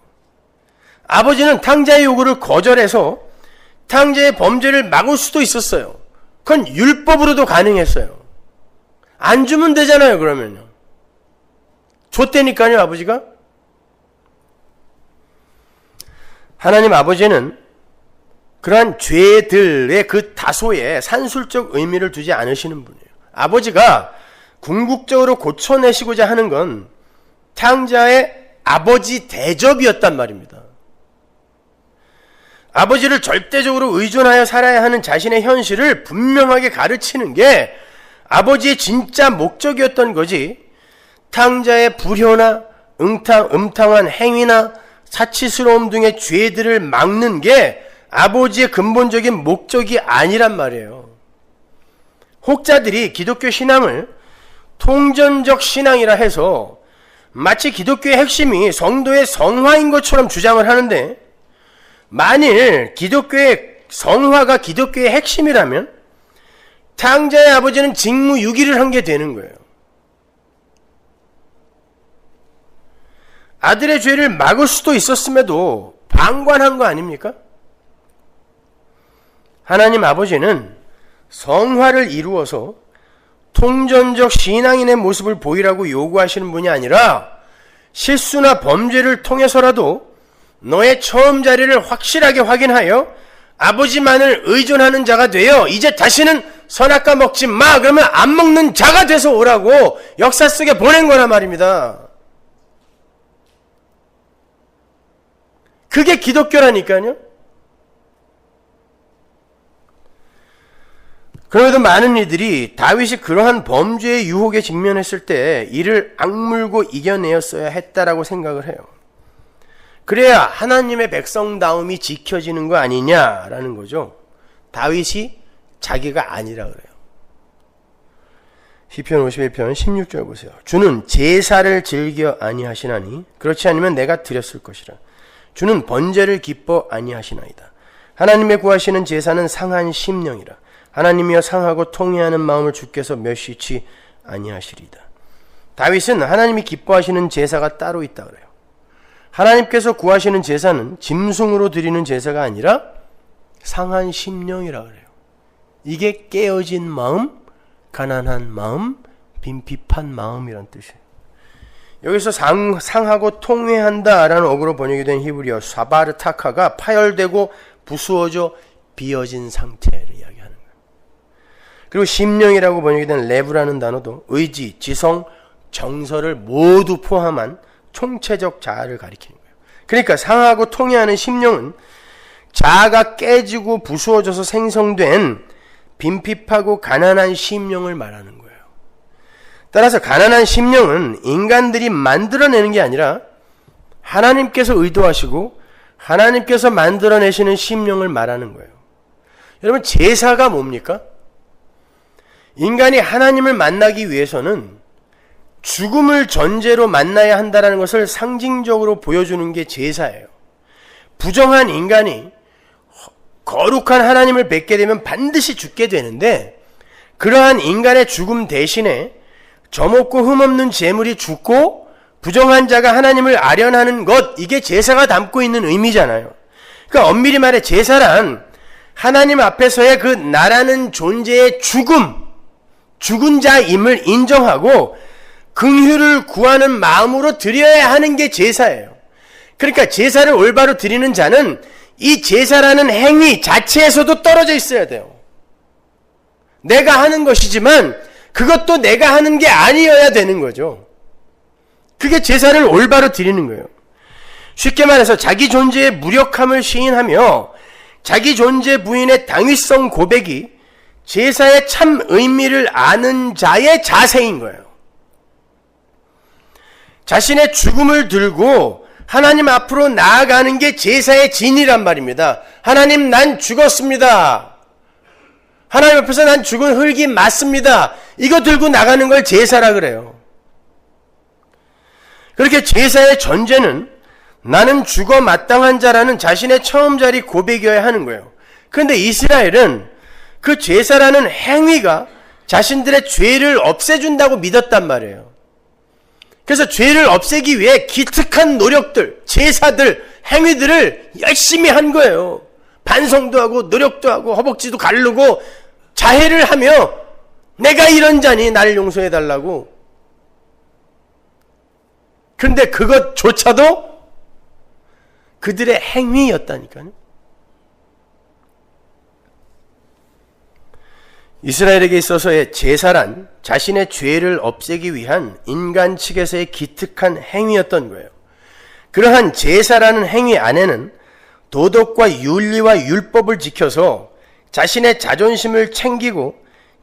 아버지는 탕자의 요구를 거절해서 탕자의 범죄를 막을 수도 있었어요. 그건 율법으로도 가능했어요. 안 주면 되잖아요, 그러면요. 줬다니까요, 아버지가. 하나님 아버지는 그러한 죄들의 그 다소에 산술적 의미를 두지 않으시는 분이에요. 아버지가 궁극적으로 고쳐내시고자 하는 건 탕자의 아버지 대접이었단 말입니다. 아버지를 절대적으로 의존하여 살아야 하는 자신의 현실을 분명하게 가르치는 게 아버지의 진짜 목적이었던 거지, 탕자의 불효나 음탕한 행위나 사치스러움 등의 죄들을 막는 게 아버지의 근본적인 목적이 아니란 말이에요. 혹자들이 기독교 신앙을 통전적 신앙이라 해서 마치 기독교의 핵심이 성도의 성화인 것처럼 주장을 하는데, 만일 기독교의 성화가 기독교의 핵심이라면 탕자의 아버지는 직무유기를 한 게 되는 거예요. 아들의 죄를 막을 수도 있었음에도 방관한 거 아닙니까? 하나님 아버지는 성화를 이루어서 통전적 신앙인의 모습을 보이라고 요구하시는 분이 아니라 실수나 범죄를 통해서라도 너의 처음 자리를 확실하게 확인하여 아버지만을 의존하는 자가 되어 이제 다시는 선악과 먹지 마, 그러면 안 먹는 자가 돼서 오라고 역사 속에 보낸 거란 말입니다. 그게 기독교라니까요. 그럼에도 많은 이들이 다윗이 그러한 범죄의 유혹에 직면했을 때 이를 악물고 이겨내었어야 했다라고 생각을 해요. 그래야 하나님의 백성다움이 지켜지는 거 아니냐라는 거죠. 다윗이 자기가 아니라 그래요. 시편 51편 16절 보세요. 주는 제사를 즐겨 아니하시나니 그렇지 않으면 내가 드렸을 것이라. 주는 번제를 기뻐 아니하시나이다. 하나님의 구하시는 제사는 상한 심령이라. 하나님이여 상하고 통회하는 마음을 주께서 멸시치 아니하시리이다. 다윗은 하나님이 기뻐하시는 제사가 따로 있다 그래요. 하나님께서 구하시는 제사는 짐승으로 드리는 제사가 아니라 상한 심령이라 그래요. 이게 깨어진 마음, 가난한 마음, 빈핍한 마음이란 뜻이에요. 여기서 상하고 통회한다라는 어구로 번역이 된 히브리어 사바르타카가 파열되고 부수어져 비어진 상태를 이야기하는 거예요. 그리고 심령이라고 번역이 된 레브라는 단어도 의지, 지성, 정서를 모두 포함한 총체적 자아를 가리키는 거예요. 그러니까 상하고 통회하는 심령은 자아가 깨지고 부수어져서 생성된 빈핍하고 가난한 심령을 말하는 거예요. 따라서 가난한 심령은 인간들이 만들어내는 게 아니라 하나님께서 의도하시고 하나님께서 만들어내시는 심령을 말하는 거예요. 여러분, 제사가 뭡니까? 인간이 하나님을 만나기 위해서는 죽음을 전제로 만나야 한다는 것을 상징적으로 보여주는 게 제사예요. 부정한 인간이 거룩한 하나님을 뵙게 되면 반드시 죽게 되는데, 그러한 인간의 죽음 대신에 점없고 흠없는 재물이 죽고 부정한 자가 하나님을 아련하는 것, 이게 제사가 담고 있는 의미잖아요. 그러니까 엄밀히 말해 제사란 하나님 앞에서의 그 나라는 존재의 죽은 자임을 인정하고 긍휼을 구하는 마음으로 드려야 하는 게 제사예요. 그러니까 제사를 올바로 드리는 자는 이 제사라는 행위 자체에서도 떨어져 있어야 돼요. 내가 하는 것이지만 그것도 내가 하는 게 아니어야 되는 거죠. 그게 제사를 올바로 드리는 거예요. 쉽게 말해서 자기 존재의 무력함을 시인하며 자기 존재 부인의 당위성 고백이 제사의 참 의미를 아는 자의 자세인 거예요. 자신의 죽음을 들고 하나님 앞으로 나아가는 게 제사의 진이란 말입니다. 하나님, 난 죽었습니다. 하나님 앞에서 난 죽은 흙이 맞습니다. 이거 들고 나가는 걸 제사라 그래요. 그렇게 제사의 전제는 나는 죽어 마땅한 자라는 자신의 처음 자리 고백이어야 하는 거예요. 그런데 이스라엘은 그 제사라는 행위가 자신들의 죄를 없애준다고 믿었단 말이에요. 그래서 죄를 없애기 위해 기특한 노력들, 제사들, 행위들을 열심히 한 거예요. 반성도 하고 노력도 하고 허벅지도 가르고 자해를 하며 내가 이런 자니 나를 용서해달라고. 그런데 그것조차도 그들의 행위였다니까요. 이스라엘에게 있어서의 제사란 자신의 죄를 없애기 위한 인간 측에서의 기특한 행위였던 거예요. 그러한 제사라는 행위 안에는 도덕과 윤리와 율법을 지켜서 자신의 자존심을 챙기고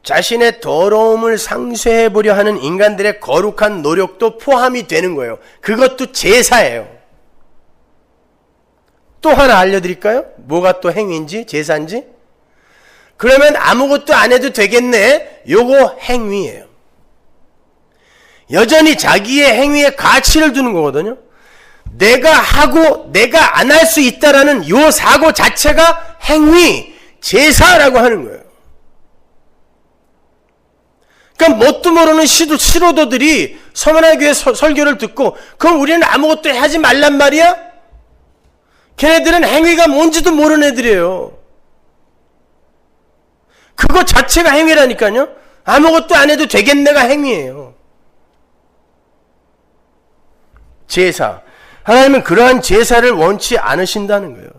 자신의 더러움을 상쇄해 보려 하는 인간들의 거룩한 노력도 포함이 되는 거예요. 그것도 제사예요. 또 하나 알려드릴까요? 뭐가 또 행위인지, 제사인지? 그러면 아무것도 안 해도 되겠네. 요거 행위예요. 여전히 자기의 행위에 가치를 두는 거거든요. 내가 하고 내가 안 할 수 있다라는 요 사고 자체가 행위, 제사라고 하는 거예요. 그러니까 뭣도 모르는 시로도들이 서문화 교회 설교를 듣고 그럼 우리는 아무것도 하지 말란 말이야? 걔네들은 행위가 뭔지도 모르는 애들이에요. 그거 자체가 행위라니까요. 아무것도 안 해도 되겠네가 행위예요. 제사. 하나님은 그러한 제사를 원치 않으신다는 거예요.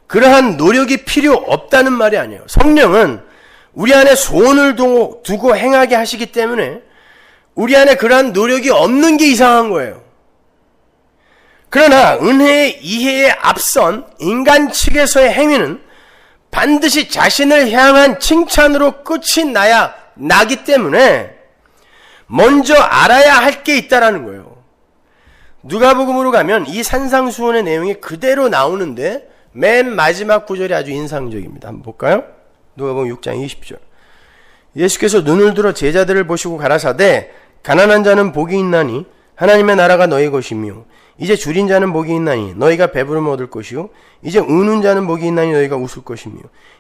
그러한 노력이 필요 없다는 말이 아니에요. 성령은 우리 안에 소원을 두고 행하게 하시기 때문에 우리 안에 그러한 노력이 없는 게 이상한 거예요. 그러나 은혜의 이해에 앞선 인간 측에서의 행위는 반드시 자신을 향한 칭찬으로 끝이 나기 때문에 먼저 알아야 할 게 있다라는 거예요. 누가복음으로 가면 이 산상수훈의 내용이 그대로 나오는데 맨 마지막 구절이 아주 인상적입니다. 한번 볼까요? 누가복음 6장 20절. 예수께서 눈을 들어 제자들을 보시고 가라사대 가난한 자는 복이 있나니 하나님의 나라가 너희 것이며 이제 줄인 자는 복이 있나니 너희가 배부름 얻을 것이요 이제 우는 자는 복이 있나니 너희가 웃을 것이며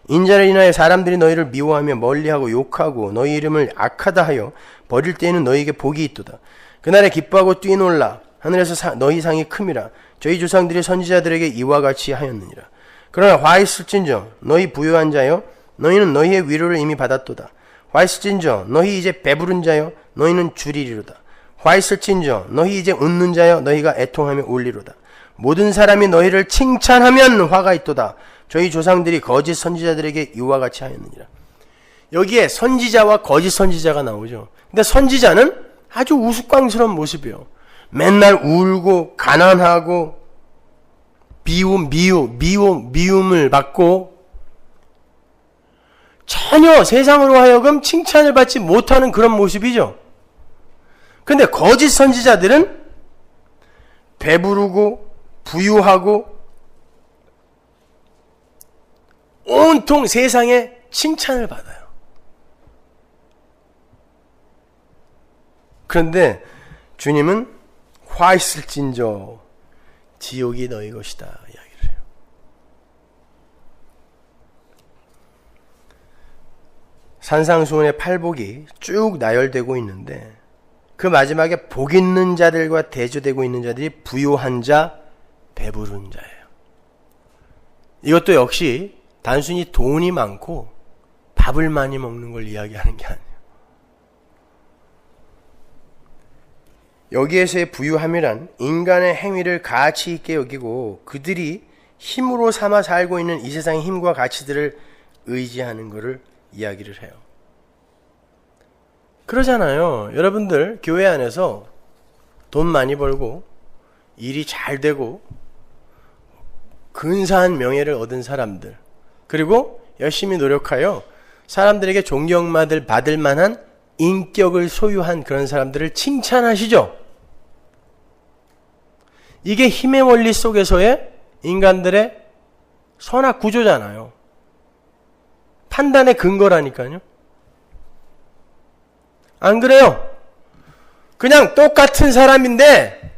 인자를 인하여 사람들이 너희를 미워하며 멀리하고 욕하고 너희 이름을 악하다 하여 버릴 때에는 너희에게 복이 있도다. 그날에 기뻐하고 뛰놀라 하늘에서 너희 상이 큼이라. 저희 조상들이 선지자들에게 이와 같이 하였느니라. 그러나 화 있을진저 너희 부유한 자여 너희는 너희의 위로를 이미 받았도다. 화 있을진저 너희 이제 배부른 자여 너희는 줄이리로다. 화 있을진저 너희 이제 웃는 자여 너희가 애통하며 울리로다. 모든 사람이 너희를 칭찬하면 화가 있도다. 저희 조상들이 거짓 선지자들에게 이와 같이 하였느니라. 여기에 선지자와 거짓 선지자가 나오죠. 근데 선지자는 아주 우스꽝스러운 모습이에요. 맨날 울고 가난하고 미움을 받고 전혀 세상으로 하여금 칭찬을 받지 못하는 그런 모습이죠. 근데 거짓 선지자들은 배부르고 부유하고 온통 세상에 칭찬을 받아요. 그런데 주님은 화 있을진저 지옥이 너희 것이다 이야기를 해요. 산상수훈의 팔복이 쭉 나열되고 있는데 그 마지막에 복 있는 자들과 대조되고 있는 자들이 부유한 자, 배부른 자예요. 이것도 역시 단순히 돈이 많고 밥을 많이 먹는 걸 이야기하는 게 아니에요. 여기에서의 부유함이란 인간의 행위를 가치 있게 여기고 그들이 힘으로 삼아 살고 있는 이 세상의 힘과 가치들을 의지하는 것을 이야기를 해요. 그러잖아요. 여러분들 교회 안에서 돈 많이 벌고 일이 잘 되고 근사한 명예를 얻은 사람들, 그리고 열심히 노력하여 사람들에게 존경받을 만한 인격을 소유한 그런 사람들을 칭찬하시죠. 이게 힘의 원리 속에서의 인간들의 선악 구조잖아요. 판단의 근거라니까요. 안 그래요? 그냥 똑같은 사람인데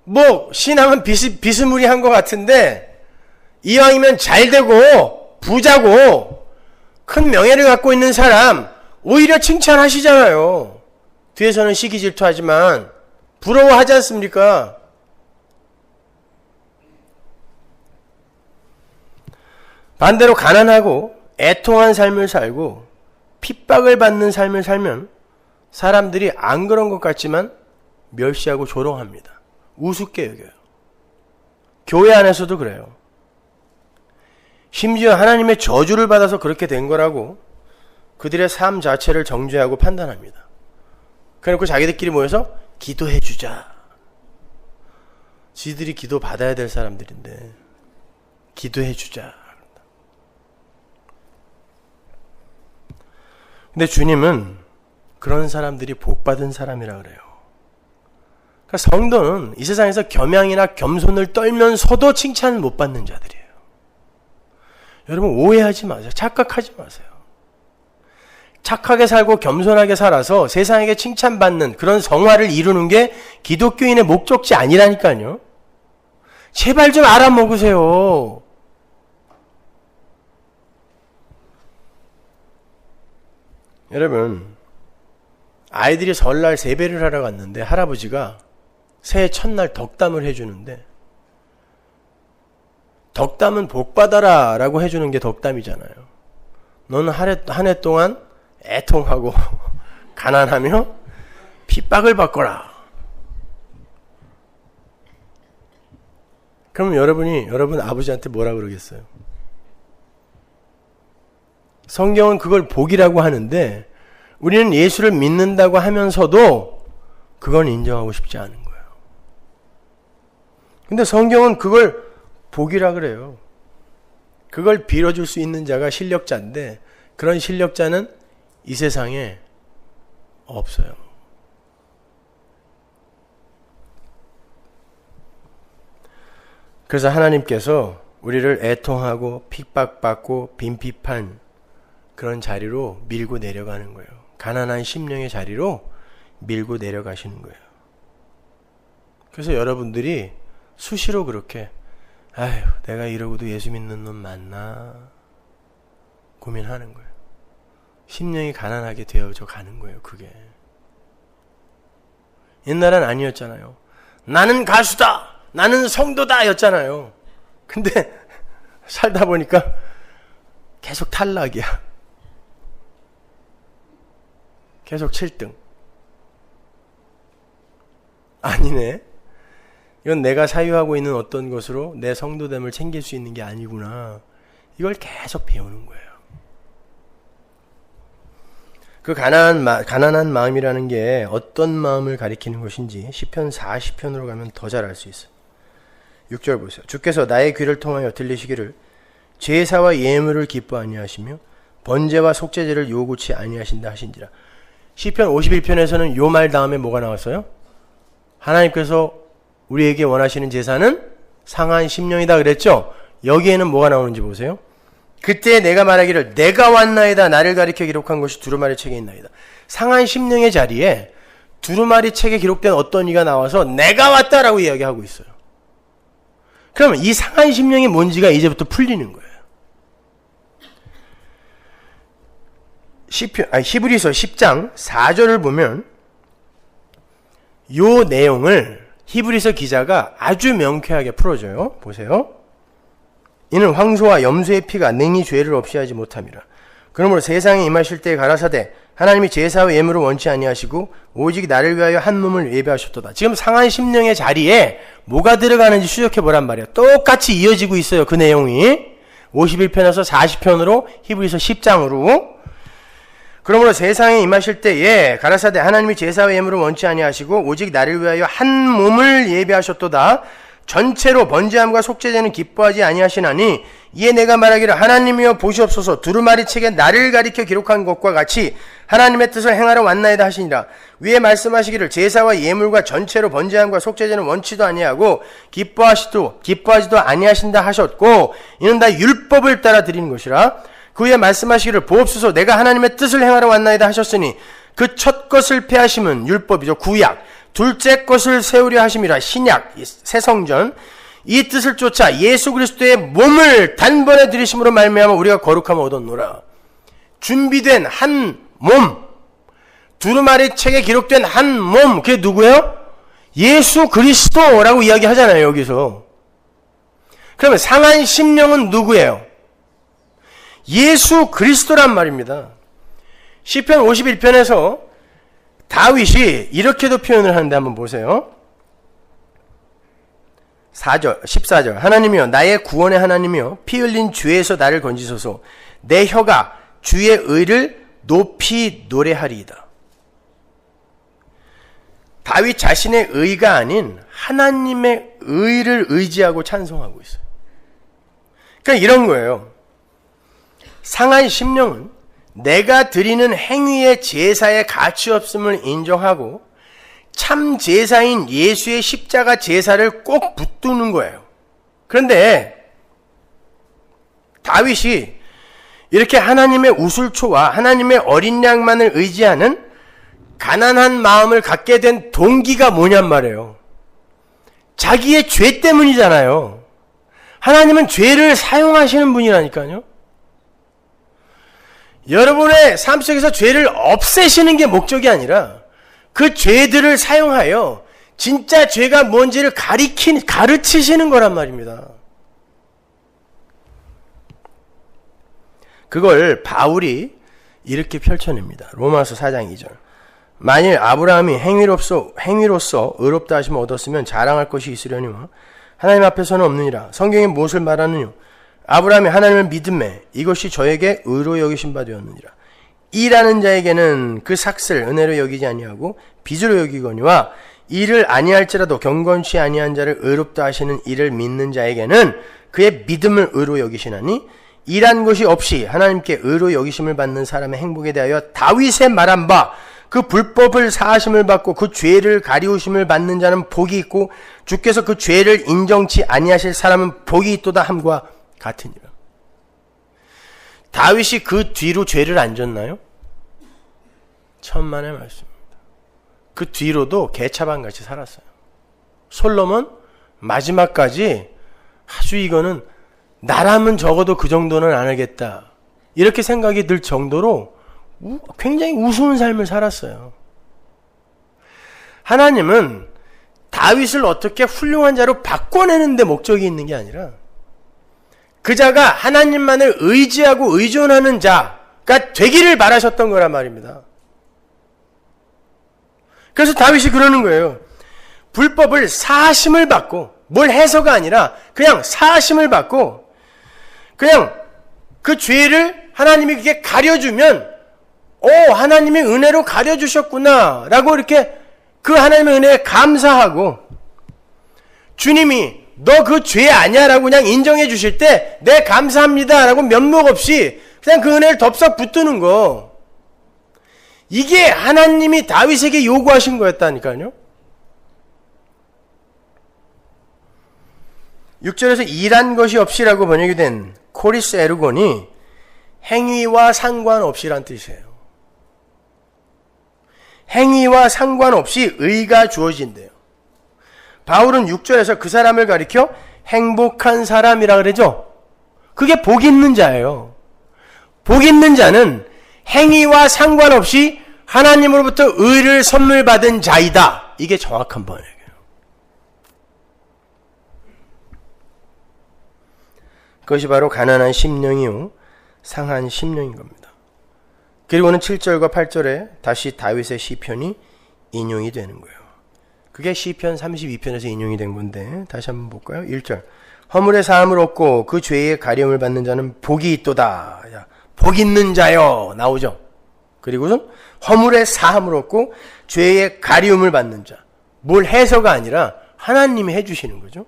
뭐 신앙은 비스무리한 것 같은데 이왕이면 잘되고 부자고 큰 명예를 갖고 있는 사람 오히려 칭찬하시잖아요. 뒤에서는 시기 질투하지만 부러워하지 않습니까? 반대로 가난하고 애통한 삶을 살고 핍박을 받는 삶을 살면 사람들이 안 그런 것 같지만 멸시하고 조롱합니다. 우습게 여겨요. 교회 안에서도 그래요. 심지어 하나님의 저주를 받아서 그렇게 된 거라고 그들의 삶 자체를 정죄하고 판단합니다. 그래놓고 자기들끼리 모여서 기도해 주자. 지들이 기도 받아야 될 사람들인데 기도해 주자. 근데 주님은 그런 사람들이 복받은 사람이라 그래요. 그러니까 성도는 이 세상에서 겸양이나 겸손을 떨면서도 칭찬을 못 받는 자들이에요. 여러분 오해하지 마세요. 착각하지 마세요. 착하게 살고 겸손하게 살아서 세상에게 칭찬받는 그런 성화를 이루는 게 기독교인의 목적지 아니라니까요. 제발 좀 알아먹으세요. 여러분, 아이들이 설날 세배를 하러 갔는데 할아버지가 새해 첫날 덕담을 해주는데, 덕담은 복받아라 라고 해주는 게 덕담이잖아요. 너는 한 해 동안 애통하고 가난하며 핍박을 받거라. 그럼 여러분 아버지한테 뭐라 그러겠어요? 성경은 그걸 복이라고 하는데 우리는 예수를 믿는다고 하면서도 그건 인정하고 싶지 않은 거예요. 근데 성경은 그걸 복이라 그래요. 그걸 빌어줄 수 있는 자가 실력자인데 그런 실력자는 이 세상에 없어요. 그래서 하나님께서 우리를 애통하고 핍박받고 빈핍한 그런 자리로 밀고 내려가는 거예요. 가난한 심령의 자리로 밀고 내려가시는 거예요. 그래서 여러분들이 수시로 그렇게 아휴 내가 이러고도 예수 믿는 놈 맞나 고민하는 거예요. 심령이 가난하게 되어져 가는 거예요. 그게 옛날엔 아니었잖아요. 나는 가수다 나는 성도다 였잖아요. 근데 살다 보니까 계속 탈락이야. 계속 7등. 아니네. 이건 내가 사유하고 있는 어떤 것으로 내 성도됨을 챙길 수 있는 게 아니구나. 이걸 계속 배우는 거예요. 그 가난한 마음이라는 게 어떤 마음을 가리키는 것인지 시편 40편으로 가면 더 잘 알 수 있어요. 6절 보세요. 주께서 나의 귀를 통하여 들리시기를 제사와 예물을 기뻐 아니하시며 번제와 속죄제를 요구치 아니하신다 하신지라. 시편 51편에서는 요 말 다음에 뭐가 나왔어요? 하나님께서 우리에게 원하시는 제사는 상한 심령이다 그랬죠? 여기에는 뭐가 나오는지 보세요. 그때 내가 말하기를 내가 왔나이다 나를 가리켜 기록한 것이 두루마리 책에 있나이다. 상한 심령의 자리에 두루마리 책에 기록된 어떤 이가 나와서 내가 왔다라고 이야기하고 있어요. 그러면 이 상한 심령이 뭔지가 이제부터 풀리는 거예요. 히브리서 10장 4절을 보면 요 내용을 히브리서 기자가 아주 명쾌하게 풀어줘요. 보세요. 이는 황소와 염소의 피가 능히 죄를 없이 하지 못함이라. 그러므로 세상에 임하실 때에 가라사대 하나님이 제사와 예물을 원치 아니하시고 오직 나를 위하여 한 몸을 예배하셨도다. 지금 상한 심령의 자리에 뭐가 들어가는지 추적해 보란 말이에요. 똑같이 이어지고 있어요. 그 내용이 51편에서 40편으로 히브리서 10장으로. 그러므로 세상에 임하실 때에 가라사대 하나님이 제사와 예물을 원치 아니하시고 오직 나를 위하여 한 몸을 예배하셨도다. 전체로 번제함과 속죄제는 기뻐하지 아니하시나니 이에 내가 말하기를 하나님이여 보시옵소서 두루마리 책에 나를 가리켜 기록한 것과 같이 하나님의 뜻을 행하러 왔나이다 하시니라. 위에 말씀하시기를 제사와 예물과 전체로 번제함과 속죄제는 원치도 아니하고 기뻐하지도 아니하신다 하셨고 이는 다 율법을 따라 드리는 것이라. 그 후에 말씀하시기를 보옵소서 내가 하나님의 뜻을 행하러 왔나이다 하셨으니 그 첫 것을 폐하심은 율법이죠. 구약. 둘째 것을 세우려 하심이라 신약, 새성전. 이 뜻을 쫓아 예수 그리스도의 몸을 단번에 들이심으로 말미암아 우리가 거룩함을 얻었노라. 준비된 한 몸, 두루마리 책에 기록된 한 몸, 그게 누구예요? 예수 그리스도라고 이야기하잖아요. 여기서. 그러면 상한 심령은 누구예요? 예수 그리스도란 말입니다. 시편 51편에서 다윗이 이렇게도 표현을 하는데 한번 보세요. 14절 하나님이여 나의 구원의 하나님이여 피 흘린 죄에서 나를 건지소서. 내 혀가 주의 의를 높이 노래하리이다. 다윗 자신의 의가 아닌 하나님의 의를 의지하고 찬송하고 있어요. 그러니까 이런 거예요. 상한 심령은 내가 드리는 행위의 제사의 가치 없음을 인정하고 참 제사인 예수의 십자가 제사를 꼭 붙드는 거예요. 그런데 다윗이 이렇게 하나님의 우슬초와 하나님의 어린 양만을 의지하는 가난한 마음을 갖게 된 동기가 뭐냔 말이에요. 자기의 죄 때문이잖아요. 하나님은 죄를 사용하시는 분이라니까요. 여러분의 삶 속에서 죄를 없애시는 게 목적이 아니라 그 죄들을 사용하여 진짜 죄가 뭔지를 가르치시는 거란 말입니다. 그걸 바울이 이렇게 펼쳐냅니다. 로마서 4장 2절. 만일 아브라함이 행위로서 의롭다 하심을 얻었으면 자랑할 것이 있으려니와 하나님 앞에서는 없느니라. 성경이 무엇을 말하느냐? 아브라함이 하나님을 믿음에 이것이 저에게 의로 여기신 바 되었느니라. 일하는 자에게는 그 삭슬 은혜로 여기지 아니하고 빚으로 여기거니와 일을 아니할지라도 경건치 아니한 자를 의롭다 하시는 이를 믿는 자에게는 그의 믿음을 의로 여기시나니 일한 것이 없이 하나님께 의로 여기심을 받는 사람의 행복에 대하여 다윗의 말한 바 그 불법을 사하심을 받고 그 죄를 가리우심을 받는 자는 복이 있고 주께서 그 죄를 인정치 아니하실 사람은 복이 있도다 함과 같으니라. 다윗이 그 뒤로 죄를 안 졌나요? 천만의 말씀입니다. 그 뒤로도 개차반같이 살았어요. 솔로몬 마지막까지 아주 이거는 나라면 적어도 그 정도는 안 하겠다 이렇게 생각이 들 정도로 굉장히 우스운 삶을 살았어요. 하나님은 다윗을 어떻게 훌륭한 자로 바꿔내는 데 목적이 있는 게 아니라 그 자가 하나님만을 의지하고 의존하는 자가 되기를 바라셨던 거란 말입니다. 그래서 다윗이 그러는 거예요. 불법을 사하심을 받고 뭘 해서가 아니라 그냥 사하심을 받고 그냥 그 죄를 하나님이 그게 가려주면 하나님이 은혜로 가려주셨구나 라고 이렇게 그 하나님의 은혜에 감사하고 주님이 너 그 죄 아니야 라고 그냥 인정해 주실 때 네 감사합니다 라고 면목 없이 그냥 그 은혜를 덥석 붙드는 거, 이게 하나님이 다윗에게 요구하신 거였다니까요. 6절에서 일한 것이 없이라고 번역이 된 코리스 에르곤이 행위와 상관없이란 뜻이에요. 행위와 상관없이 의가 주어진대요. 바울은 6절에서 그 사람을 가리켜 행복한 사람이라 그러죠. 그게 복 있는 자예요. 복 있는 자는 행위와 상관없이 하나님으로부터 의를 선물 받은 자이다. 이게 정확한 번역이에요. 그것이 바로 가난한 심령이요 상한 심령인 겁니다. 그리고는 7절과 8절에 다시 다윗의 시편이 인용이 되는 거예요. 그게 시편 32편에서 인용이 된 건데 다시 한번 볼까요? 1절. 허물의 사함을 얻고 그 죄의 가려움을 받는 자는 복이 있도다. 복 있는 자요 나오죠. 그리고는 허물의 사함을 얻고 죄의 가리움을 받는 자. 뭘 해서가 아니라 하나님이 해주시는 거죠.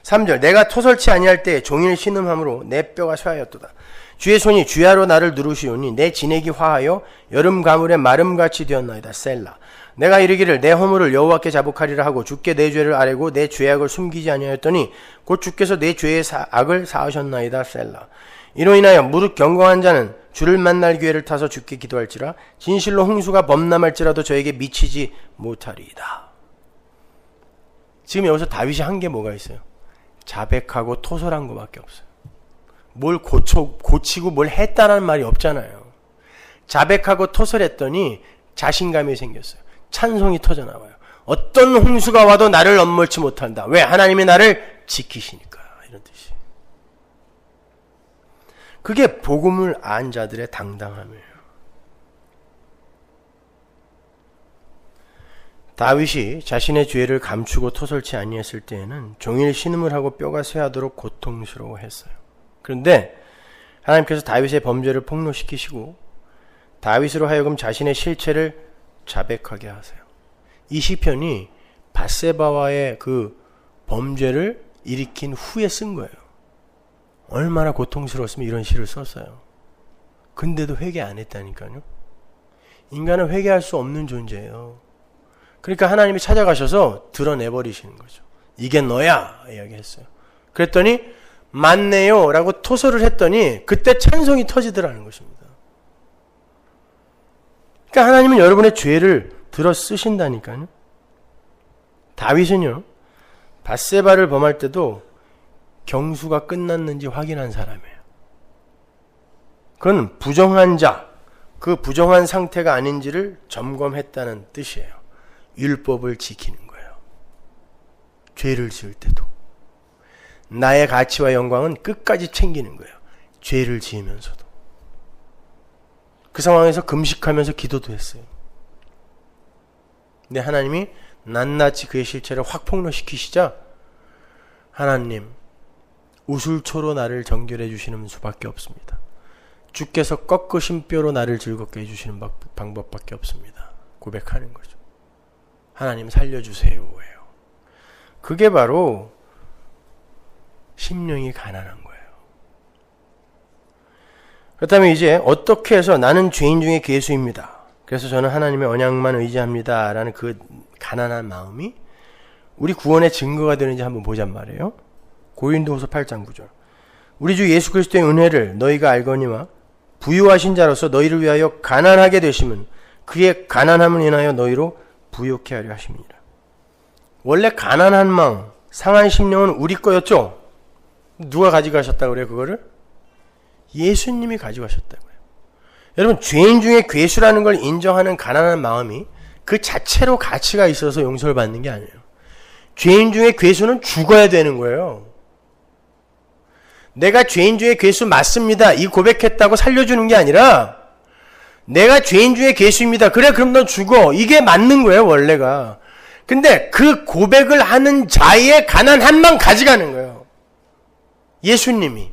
3절. 내가 토설치 아니할 때 종일 신음함으로 내 뼈가 쇠하였도다. 주의 손이 주야로 나를 누르시오니 내 진액이 화하여 여름 가물의 마름같이 되었나이다. 셀라. 내가 이르기를 내 허물을 여호와께 자복하리라 하고 주께 내 죄를 아뢰고 내 죄악을 숨기지 아니하였더니 곧 주께서 내 죄의 악을 사하셨나이다. 셀라. 이로 인하여 무릇 경건한 자는 주를 만날 기회를 타서 주께 기도할지라 진실로 홍수가 범람할지라도 저에게 미치지 못하리이다. 지금 여기서 다윗이 한 게 뭐가 있어요? 자백하고 토설한 것밖에 없어요. 뭘 고치고 뭘 했다는 말이 없잖아요. 자백하고 토설했더니 자신감이 생겼어요. 찬송이 터져나와요. 어떤 홍수가 와도 나를 엄몰치 못한다. 왜? 하나님이 나를 지키시니까. 이런 뜻이. 그게 복음을 안 자들의 당당함이에요. 다윗이 자신의 죄를 감추고 토설치 아니했을 때에는 종일 신음을 하고 뼈가 쇠하도록 고통스러워했어요. 그런데 하나님께서 다윗의 범죄를 폭로시키시고 다윗으로 하여금 자신의 실체를 자백하게 하세요. 이 시편이 밧세바와의 그 범죄를 일으킨 후에 쓴 거예요. 얼마나 고통스러웠으면 이런 시를 썼어요. 근데도 회개 안 했다니까요. 인간은 회개할 수 없는 존재예요. 그러니까 하나님이 찾아가셔서 드러내버리시는 거죠. 이게 너야 이야기했어요. 그랬더니 맞네요 라고 토설을 했더니 그때 찬송이 터지더라는 것입니다. 그러니까 하나님은 여러분의 죄를 들어 쓰신다니까요. 다윗은요, 밧세바를 범할 때도 경수가 끝났는지 확인한 사람이에요. 그건 부정한 자, 그 부정한 상태가 아닌지를 점검했다는 뜻이에요. 율법을 지키는 거예요. 죄를 지을 때도. 나의 가치와 영광은 끝까지 챙기는 거예요. 죄를 지으면서도. 그 상황에서 금식하면서 기도도 했어요. 근데 하나님이 낱낱이 그의 실체를 확 폭로시키시자 하나님 우술초로 나를 정결해 주시는 수밖에 없습니다. 주께서 꺾으신 뼈로 나를 즐겁게 해주시는 방법밖에 없습니다. 고백하는 거죠. 하나님 살려주세요. 예요. 그게 바로 심령이 가난한 거예요. 그렇다면 이제 어떻게 해서 나는 죄인 중에 괴수입니다. 그래서 저는 하나님의 언약만 의지합니다. 라는 그 가난한 마음이 우리 구원의 증거가 되는지 한번 보잔 말이에요. 고린도후서 8장 9절. 우리 주 예수 그리스도의 은혜를 너희가 알거니와 부유하신 자로서 너희를 위하여 가난하게 되심은 그의 가난함을 인하여 너희로 부욕케 하려 하심이니라. 원래 가난한 마음, 상한 심령은 우리 거였죠. 누가 가져가셨다고 그래요? 그거를? 예수님이 가져가셨다고요. 여러분, 죄인 중에 괴수라는 걸 인정하는 가난한 마음이 그 자체로 가치가 있어서 용서를 받는 게 아니에요. 죄인 중에 괴수는 죽어야 되는 거예요. 내가 죄인 중에 괴수 맞습니다. 이 고백했다고 살려주는 게 아니라 내가 죄인 중에 괴수입니다. 그래, 그럼 너 죽어. 이게 맞는 거예요, 원래가. 근데 그 고백을 하는 자의 가난함만 가져가는 거예요. 예수님이.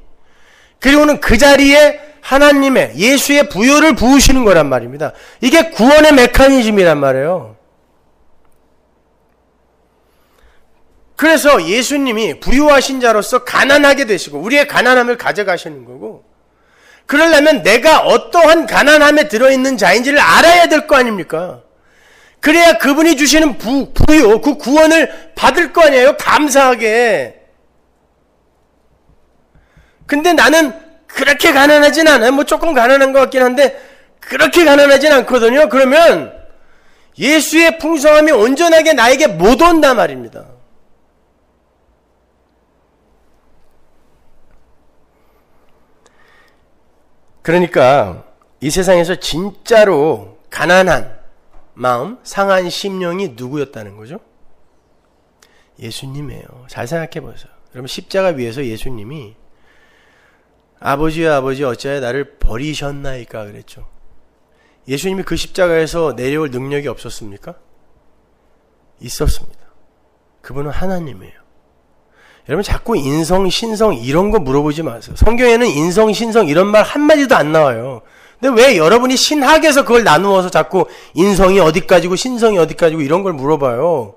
그리고는 그 자리에 하나님의 예수의 부요를 부으시는 거란 말입니다. 이게 구원의 메커니즘이란 말이에요. 그래서 예수님이 부유하신 자로서 가난하게 되시고 우리의 가난함을 가져가시는 거고, 그러려면 내가 어떠한 가난함에 들어있는 자인지를 알아야 될 거 아닙니까? 그래야 그분이 주시는 부요, 그 구원을 받을 거 아니에요? 감사하게. 근데 나는 그렇게 가난하진 않아요. 뭐 조금 가난한 것 같긴 한데 그렇게 가난하진 않거든요. 그러면 예수의 풍성함이 온전하게 나에게 못 온단 말입니다. 그러니까 이 세상에서 진짜로 가난한 마음, 상한 심령이 누구였다는 거죠? 예수님이에요. 잘 생각해 보세요. 여러분, 십자가 위에서 예수님이 아버지여 아버지 어찌하여 나를 버리셨나이까 그랬죠. 예수님이 그 십자가에서 내려올 능력이 없었습니까? 있었습니다. 그분은 하나님이에요. 여러분, 자꾸 인성, 신성 이런 거 물어보지 마세요. 성경에는 인성, 신성 이런 말 한마디도 안 나와요. 근데 왜 여러분이 신학에서 그걸 나누어서 자꾸 인성이 어디까지고 신성이 어디까지고 이런 걸 물어봐요?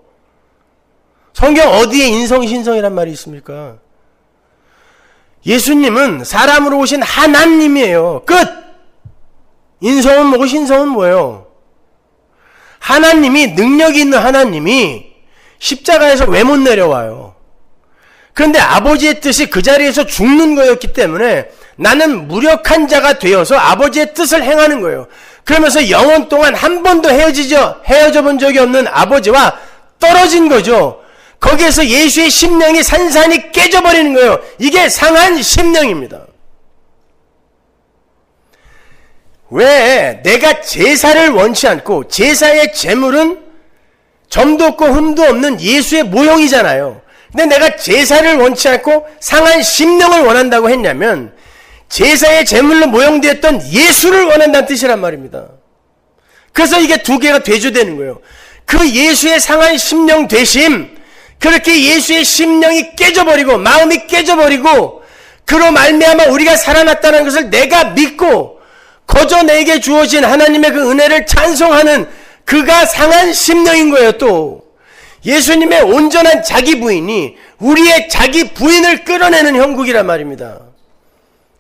성경 어디에 인성, 신성이란 말이 있습니까? 예수님은 사람으로 오신 하나님이에요. 끝! 인성은 뭐고 신성은 뭐예요? 하나님이, 능력이 있는 하나님이 십자가에서 왜 못 내려와요? 그런데 아버지의 뜻이 그 자리에서 죽는 거였기 때문에 나는 무력한 자가 되어서 아버지의 뜻을 행하는 거예요. 그러면서 영원 동안 한 번도 헤어져 본 적이 없는 아버지와 떨어진 거죠. 거기에서 예수의 심령이 산산이 깨져버리는 거예요. 이게 상한 심령입니다. 왜 내가 제사를 원치 않고 제사의 제물은 점도 없고 흠도 없는 예수의 모형이잖아요. 근데 내가 제사를 원치 않고 상한 심령을 원한다고 했냐면 제사의 제물로 모형되었던 예수를 원한다는 뜻이란 말입니다. 그래서 이게 두 개가 대조되는 거예요. 그 예수의 상한 심령 되심, 그렇게 예수의 심령이 깨져버리고 마음이 깨져버리고 그로 말미암아 우리가 살아났다는 것을 내가 믿고 거저 내게 주어진 하나님의 그 은혜를 찬송하는 그가 상한 심령인 거예요. 또 예수님의 온전한 자기 부인이 우리의 자기 부인을 끌어내는 형국이란 말입니다.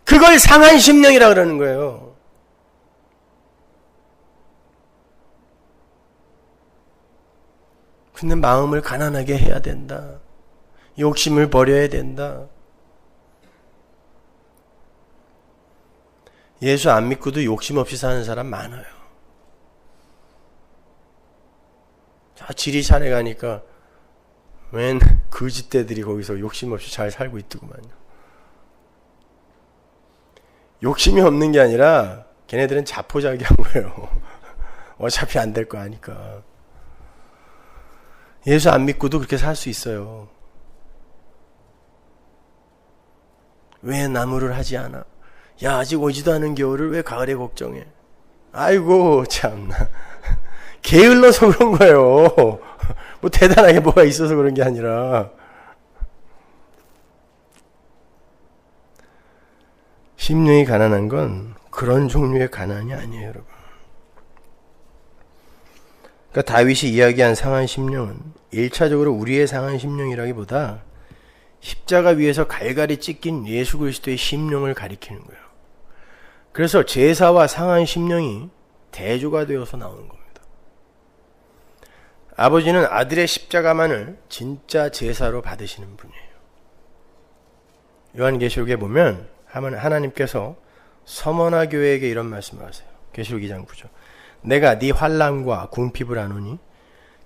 그걸 상한 심령이라 그러는 거예요. 근데 마음을 가난하게 해야 된다. 욕심을 버려야 된다. 예수 안 믿고도 욕심 없이 사는 사람 많아요. 자, 지리산에 가니까 웬 거짓대들이 거기서 욕심 없이 잘 살고 있더구만요. 욕심이 없는 게 아니라 걔네들은 자포자기한 거예요. 어차피 안 될 거 아니까. 예수 안 믿고도 그렇게 살 수 있어요. 왜 나무를 하지 않아? 야, 아직 오지도 않은 겨울을 왜 가을에 걱정해? 아이고 참나. 게을러서 그런 거예요. 뭐 대단하게 뭐가 있어서 그런 게 아니라. 심령이 가난한 건 그런 종류의 가난이 아니에요, 여러분. 그러니까 다윗이 이야기한 상한 심령은 1차적으로 우리의 상한 심령이라기보다 십자가 위에서 갈갈이 찢긴 예수 그리스도의 심령을 가리키는 거예요. 그래서 제사와 상한 심령이 대조가 되어서 나오는 겁니다. 아버지는 아들의 십자가만을 진짜 제사로 받으시는 분이에요. 요한계시록에 보면 하나님께서 서머나 교회에게 이런 말씀을 하세요. 계시록 2장 9절. 내가 네 환난과 궁핍을 아노니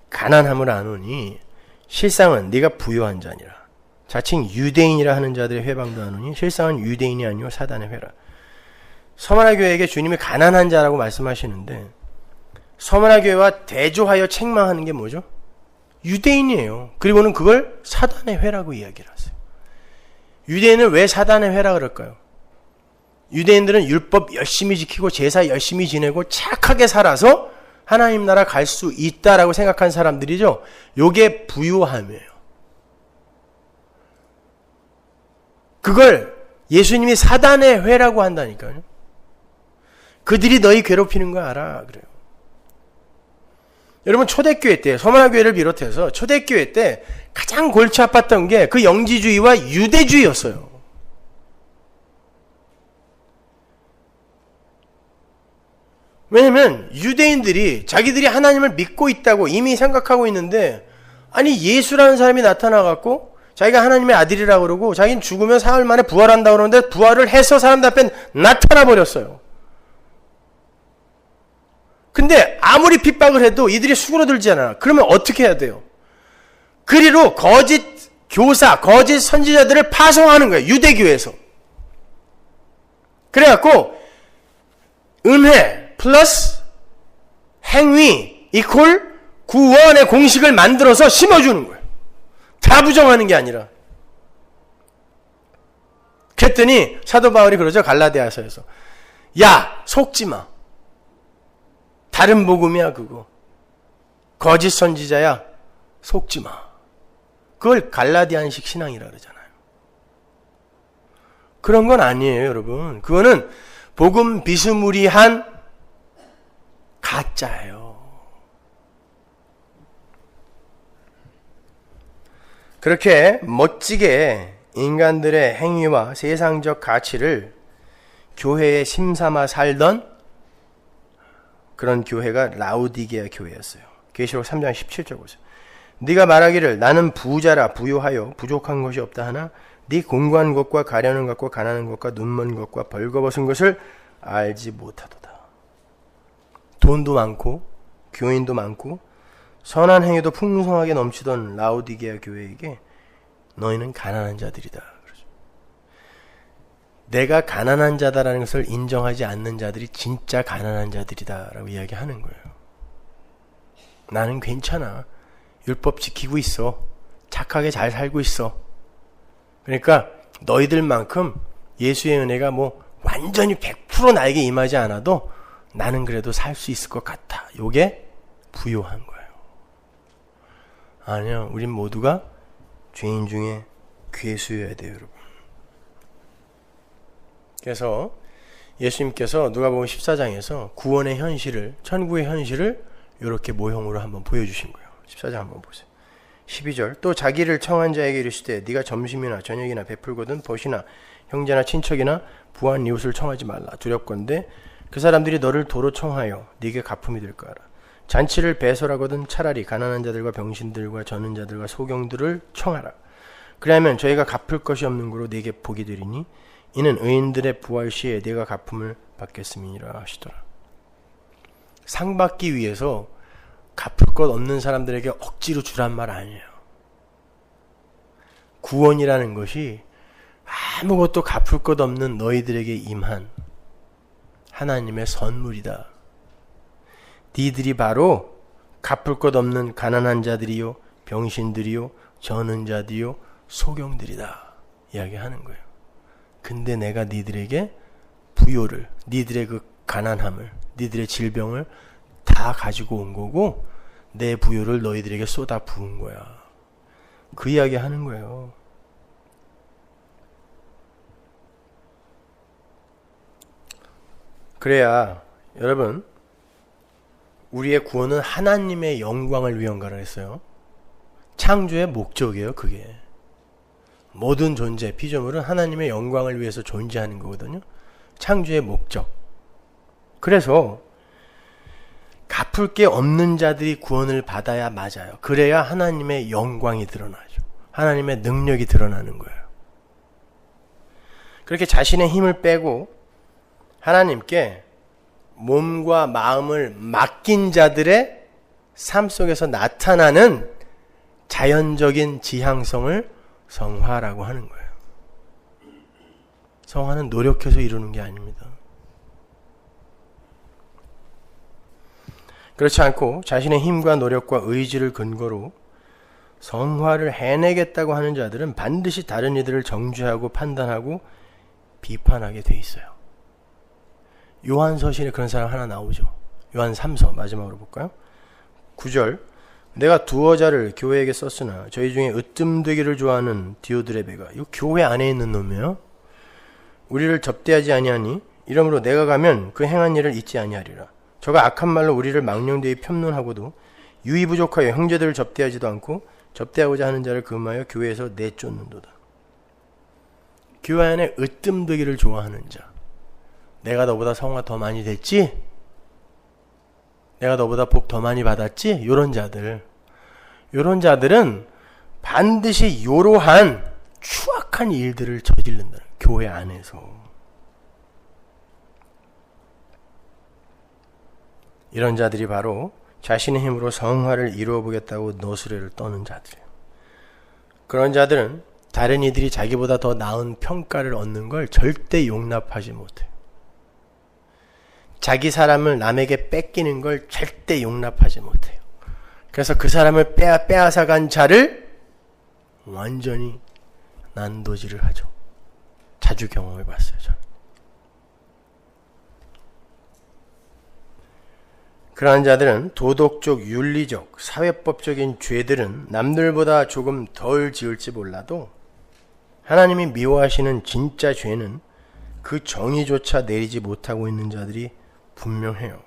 가난함을 아노니 실상은 네가 부요한 자니라. 자칭 유대인이라 하는 자들의 회방도 아노니 실상은 유대인이 아니요 사단의 회라. 서머나 교회에게 주님이 가난한 자라고 말씀하시는데 서머나 교회와 대조하여 책망하는 게 뭐죠? 유대인이에요. 그리고는 그걸 사단의 회라고 이야기를 하세요. 유대인을 왜 사단의 회라 그럴까요? 유대인들은 율법 열심히 지키고 제사 열심히 지내고 착하게 살아서 하나님 나라 갈 수 있다라고 생각한 사람들이죠. 요게 부요함이에요. 그걸 예수님이 사단의 회라고 한다니까요. 그들이 너희 괴롭히는 거 알아. 그래요. 여러분 초대교회 때 서머나 교회를 비롯해서 초대교회 때 가장 골치 아팠던 게 그 영지주의와 유대주의였어요. 왜냐면 유대인들이 자기들이 하나님을 믿고 있다고 이미 생각하고 있는데 아니 예수라는 사람이 나타나갖고 자기가 하나님의 아들이라고 그러고 자기는 죽으면 사흘 만에 부활한다고 그러는데 부활을 해서 사람들 앞에 나타나 버렸어요. 근데 아무리 핍박을 해도 이들이 수그러들잖아. 그러면 어떻게 해야 돼요? 그리로 거짓 교사, 거짓 선지자들을 파송하는 거예요. 유대교에서. 그래갖고 은혜 플러스 행위 이퀄 구원의 공식을 만들어서 심어주는 거예요. 다 부정하는 게 아니라. 그랬더니 사도 바울이 그러죠. 갈라디아서에서. 야, 속지 마. 다른 복음이야 그거. 거짓 선지자야. 속지 마. 그걸 갈라디안식 신앙이라 그러잖아요. 그런 건 아니에요, 여러분. 그거는 복음 비스무리한 가짜예요. 그렇게 멋지게 인간들의 행위와 세상적 가치를 교회에 심삼아 살던 그런 교회가 라우디게아 교회였어요. 계시록 3장 17절 보세요. 네가 말하기를 나는 부자라 부요하여 부족한 것이 없다 하나 네 공고한 것과 가려는 것과 가난한 것과 눈먼 것과 벌거벗은 것을 알지 못하도다. 돈도 많고 교인도 많고 선한 행위도 풍성하게 넘치던 라우디게아 교회에게 너희는 가난한 자들이다. 내가 가난한 자다라는 것을 인정하지 않는 자들이 진짜 가난한 자들이다라고 이야기하는 거예요. 나는 괜찮아. 율법 지키고 있어. 착하게 잘 살고 있어. 그러니까 너희들만큼 예수의 은혜가 뭐 완전히 100% 나에게 임하지 않아도 나는 그래도 살 수 있을 것 같아. 요게 부요한 거예요. 아니요. 우린 모두가 죄인 중에 괴수여야 돼요, 여러분. 그래서 예수님께서 누가복음 14장에서 구원의 현실을, 천국의 현실을 이렇게 모형으로 한번 보여주신 거예요. 14장 한번 보세요. 12절 또 자기를 청한 자에게 이르시되 네가 점심이나 저녁이나 베풀거든 벗이나 형제나 친척이나 부한 이웃을 청하지 말라. 두렵건대 그 사람들이 너를 도로 청하여 네게 가품이 될 거라. 잔치를 배설하거든 차라리 가난한 자들과 병신들과 저는 자들과 소경들을 청하라. 그리하면 저희가 갚을 것이 없는 고로 네게 복이 되리니 이는 의인들의 부활 시에 네가 갚음을 받겠음이니라 하시더라. 상 받기 위해서 갚을 것 없는 사람들에게 억지로 주란 말 아니에요. 구원이라는 것이 아무것도 갚을 것 없는 너희들에게 임한 하나님의 선물이다. 니들이 바로 갚을 것 없는 가난한 자들이요, 병신들이요, 저는 자들이요, 소경들이다 이야기하는 거예요. 근데 내가 니들에게 부요를, 니들의 그 가난함을, 니들의 질병을 다 가지고 온 거고 내 부요를 너희들에게 쏟아 부은 거야. 그 이야기 하는 거예요. 그래야 여러분, 우리의 구원은 하나님의 영광을 위한 거라 했어요. 창조의 목적이에요. 그게 모든 존재, 피조물은 하나님의 영광을 위해서 존재하는 거거든요. 창조의 목적. 그래서 갚을 게 없는 자들이 구원을 받아야 맞아요. 그래야 하나님의 영광이 드러나죠. 하나님의 능력이 드러나는 거예요. 그렇게 자신의 힘을 빼고 하나님께 몸과 마음을 맡긴 자들의 삶 속에서 나타나는 자연적인 지향성을 성화라고 하는 거예요. 성화는 노력해서 이루는 게 아닙니다. 그렇지 않고 자신의 힘과 노력과 의지를 근거로 성화를 해내겠다고 하는 자들은 반드시 다른 이들을 정죄하고 판단하고 비판하게 돼 있어요. 요한서신에 그런 사람 하나 나오죠. 요한 3서 마지막으로 볼까요? 9절 내가 두어 자를 교회에게 썼으나 저희 중에 으뜸되기를 좋아하는 디오드레베가, 이 교회 안에 있는 놈이에요. 우리를 접대하지 아니하니 이러므로 내가 가면 그 행한 일을 잊지 아니하리라. 저가 악한 말로 우리를 망령되이 폄론하고도 유의 부족하여 형제들을 접대하지도 않고 접대하고자 하는 자를 금하여 교회에서 내쫓는도다. 교회 안에 으뜸되기를 좋아하는 자. 내가 너보다 성화 더 많이 됐지? 내가 너보다 복 더 많이 받았지? 요런 자들은 반드시 이러한 추악한 일들을 저지른다. 교회 안에서. 이런 자들이 바로 자신의 힘으로 성화를 이루어 보겠다고 너스레를 떠는 자들이에요. 그런 자들은 다른 이들이 자기보다 더 나은 평가를 얻는 걸 절대 용납하지 못해요. 자기 사람을 남에게 뺏기는 걸 절대 용납하지 못해요. 그래서 그 사람을 빼앗아간 자를 완전히 난도질을 하죠. 자주 경험해 봤어요, 저는. 그러한 자들은 도덕적, 윤리적, 사회법적인 죄들은 남들보다 조금 덜 지을지 몰라도 하나님이 미워하시는 진짜 죄는 그 정의조차 내리지 못하고 있는 자들이 분명해요.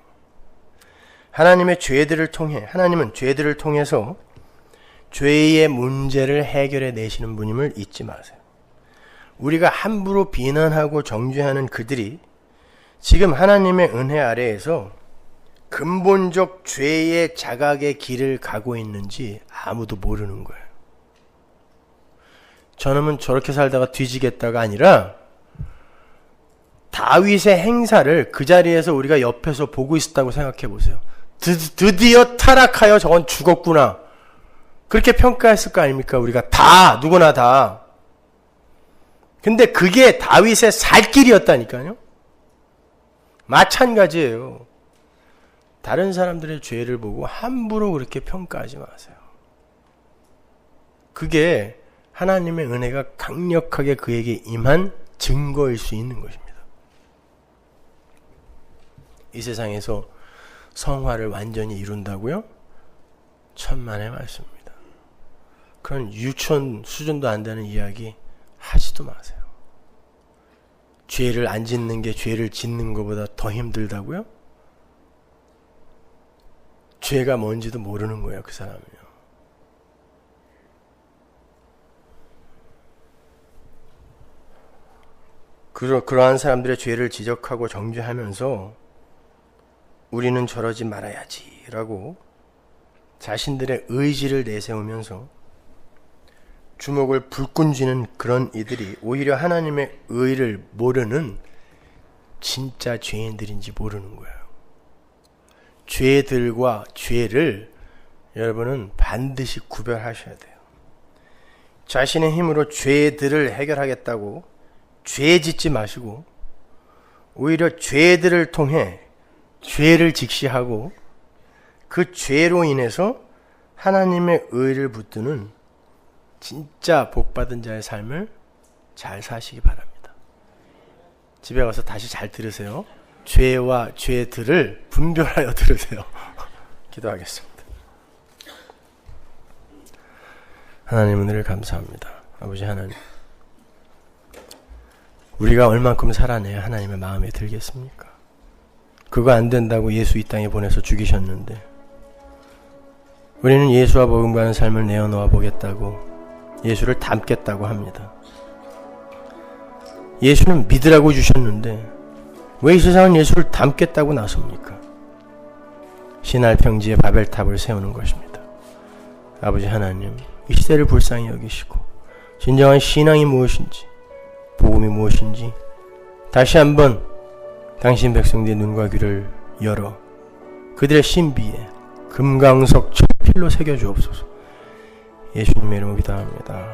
하나님은 죄들을 통해서 죄의 문제를 해결해 내시는 분임을 잊지 마세요. 우리가 함부로 비난하고 정죄하는 그들이 지금 하나님의 은혜 아래에서 근본적 죄의 자각의 길을 가고 있는지 아무도 모르는 거예요. 저놈은 저렇게 살다가 뒤지겠다가 아니라 다윗의 행사를 그 자리에서 우리가 옆에서 보고 있었다고 생각해 보세요. 드디어 타락하여 저건 죽었구나. 그렇게 평가했을 거 아닙니까? 우리가 다, 누구나 다. 근데 그게 다윗의 살 길이었다니까요. 마찬가지예요. 다른 사람들의 죄를 보고 함부로 그렇게 평가하지 마세요. 그게 하나님의 은혜가 강력하게 그에게 임한 증거일 수 있는 것입니다. 이 세상에서 성화를 완전히 이룬다고요? 천만의 말씀입니다. 그런 유치원 수준도 안 되는 이야기 하지도 마세요. 죄를 안 짓는 게 죄를 짓는 것보다 더 힘들다고요? 죄가 뭔지도 모르는 거예요, 그 사람은요. 그러한 사람들의 죄를 지적하고 정죄하면서 우리는 저러지 말아야지 라고 자신들의 의지를 내세우면서 주먹을 불끈 쥐는 그런 이들이 오히려 하나님의 의를 모르는 진짜 죄인들인지 모르는 거예요. 죄들과 죄를 여러분은 반드시 구별하셔야 돼요. 자신의 힘으로 죄들을 해결하겠다고 죄 짓지 마시고 오히려 죄들을 통해 죄를 직시하고 그 죄로 인해서 하나님의 의를 붙드는 진짜 복받은 자의 삶을 잘 사시기 바랍니다. 집에 가서 다시 잘 들으세요. 죄와 죄들을 분별하여 들으세요. 기도하겠습니다. 하나님 은혜를 감사합니다. 아버지 하나님, 우리가 얼만큼 살아내야 하나님의 마음에 들겠습니까? 그거 안 된다고 예수 이 땅에 보내서 죽이셨는데 우리는 예수와 버금가는 삶을 내어놓아 보겠다고 예수를 닮겠다고 합니다. 예수는 믿으라고 주셨는데 왜 이 세상은 예수를 닮겠다고 나섭니까? 신할 평지에 바벨탑을 세우는 것입니다. 아버지 하나님, 이 시대를 불쌍히 여기시고 진정한 신앙이 무엇인지, 복음이 무엇인지 다시 한번 당신 백성들의 눈과 귀를 열어 그들의 신비에 금강석 철필로 새겨주옵소서. 예수님의 이름으로 기도합니다.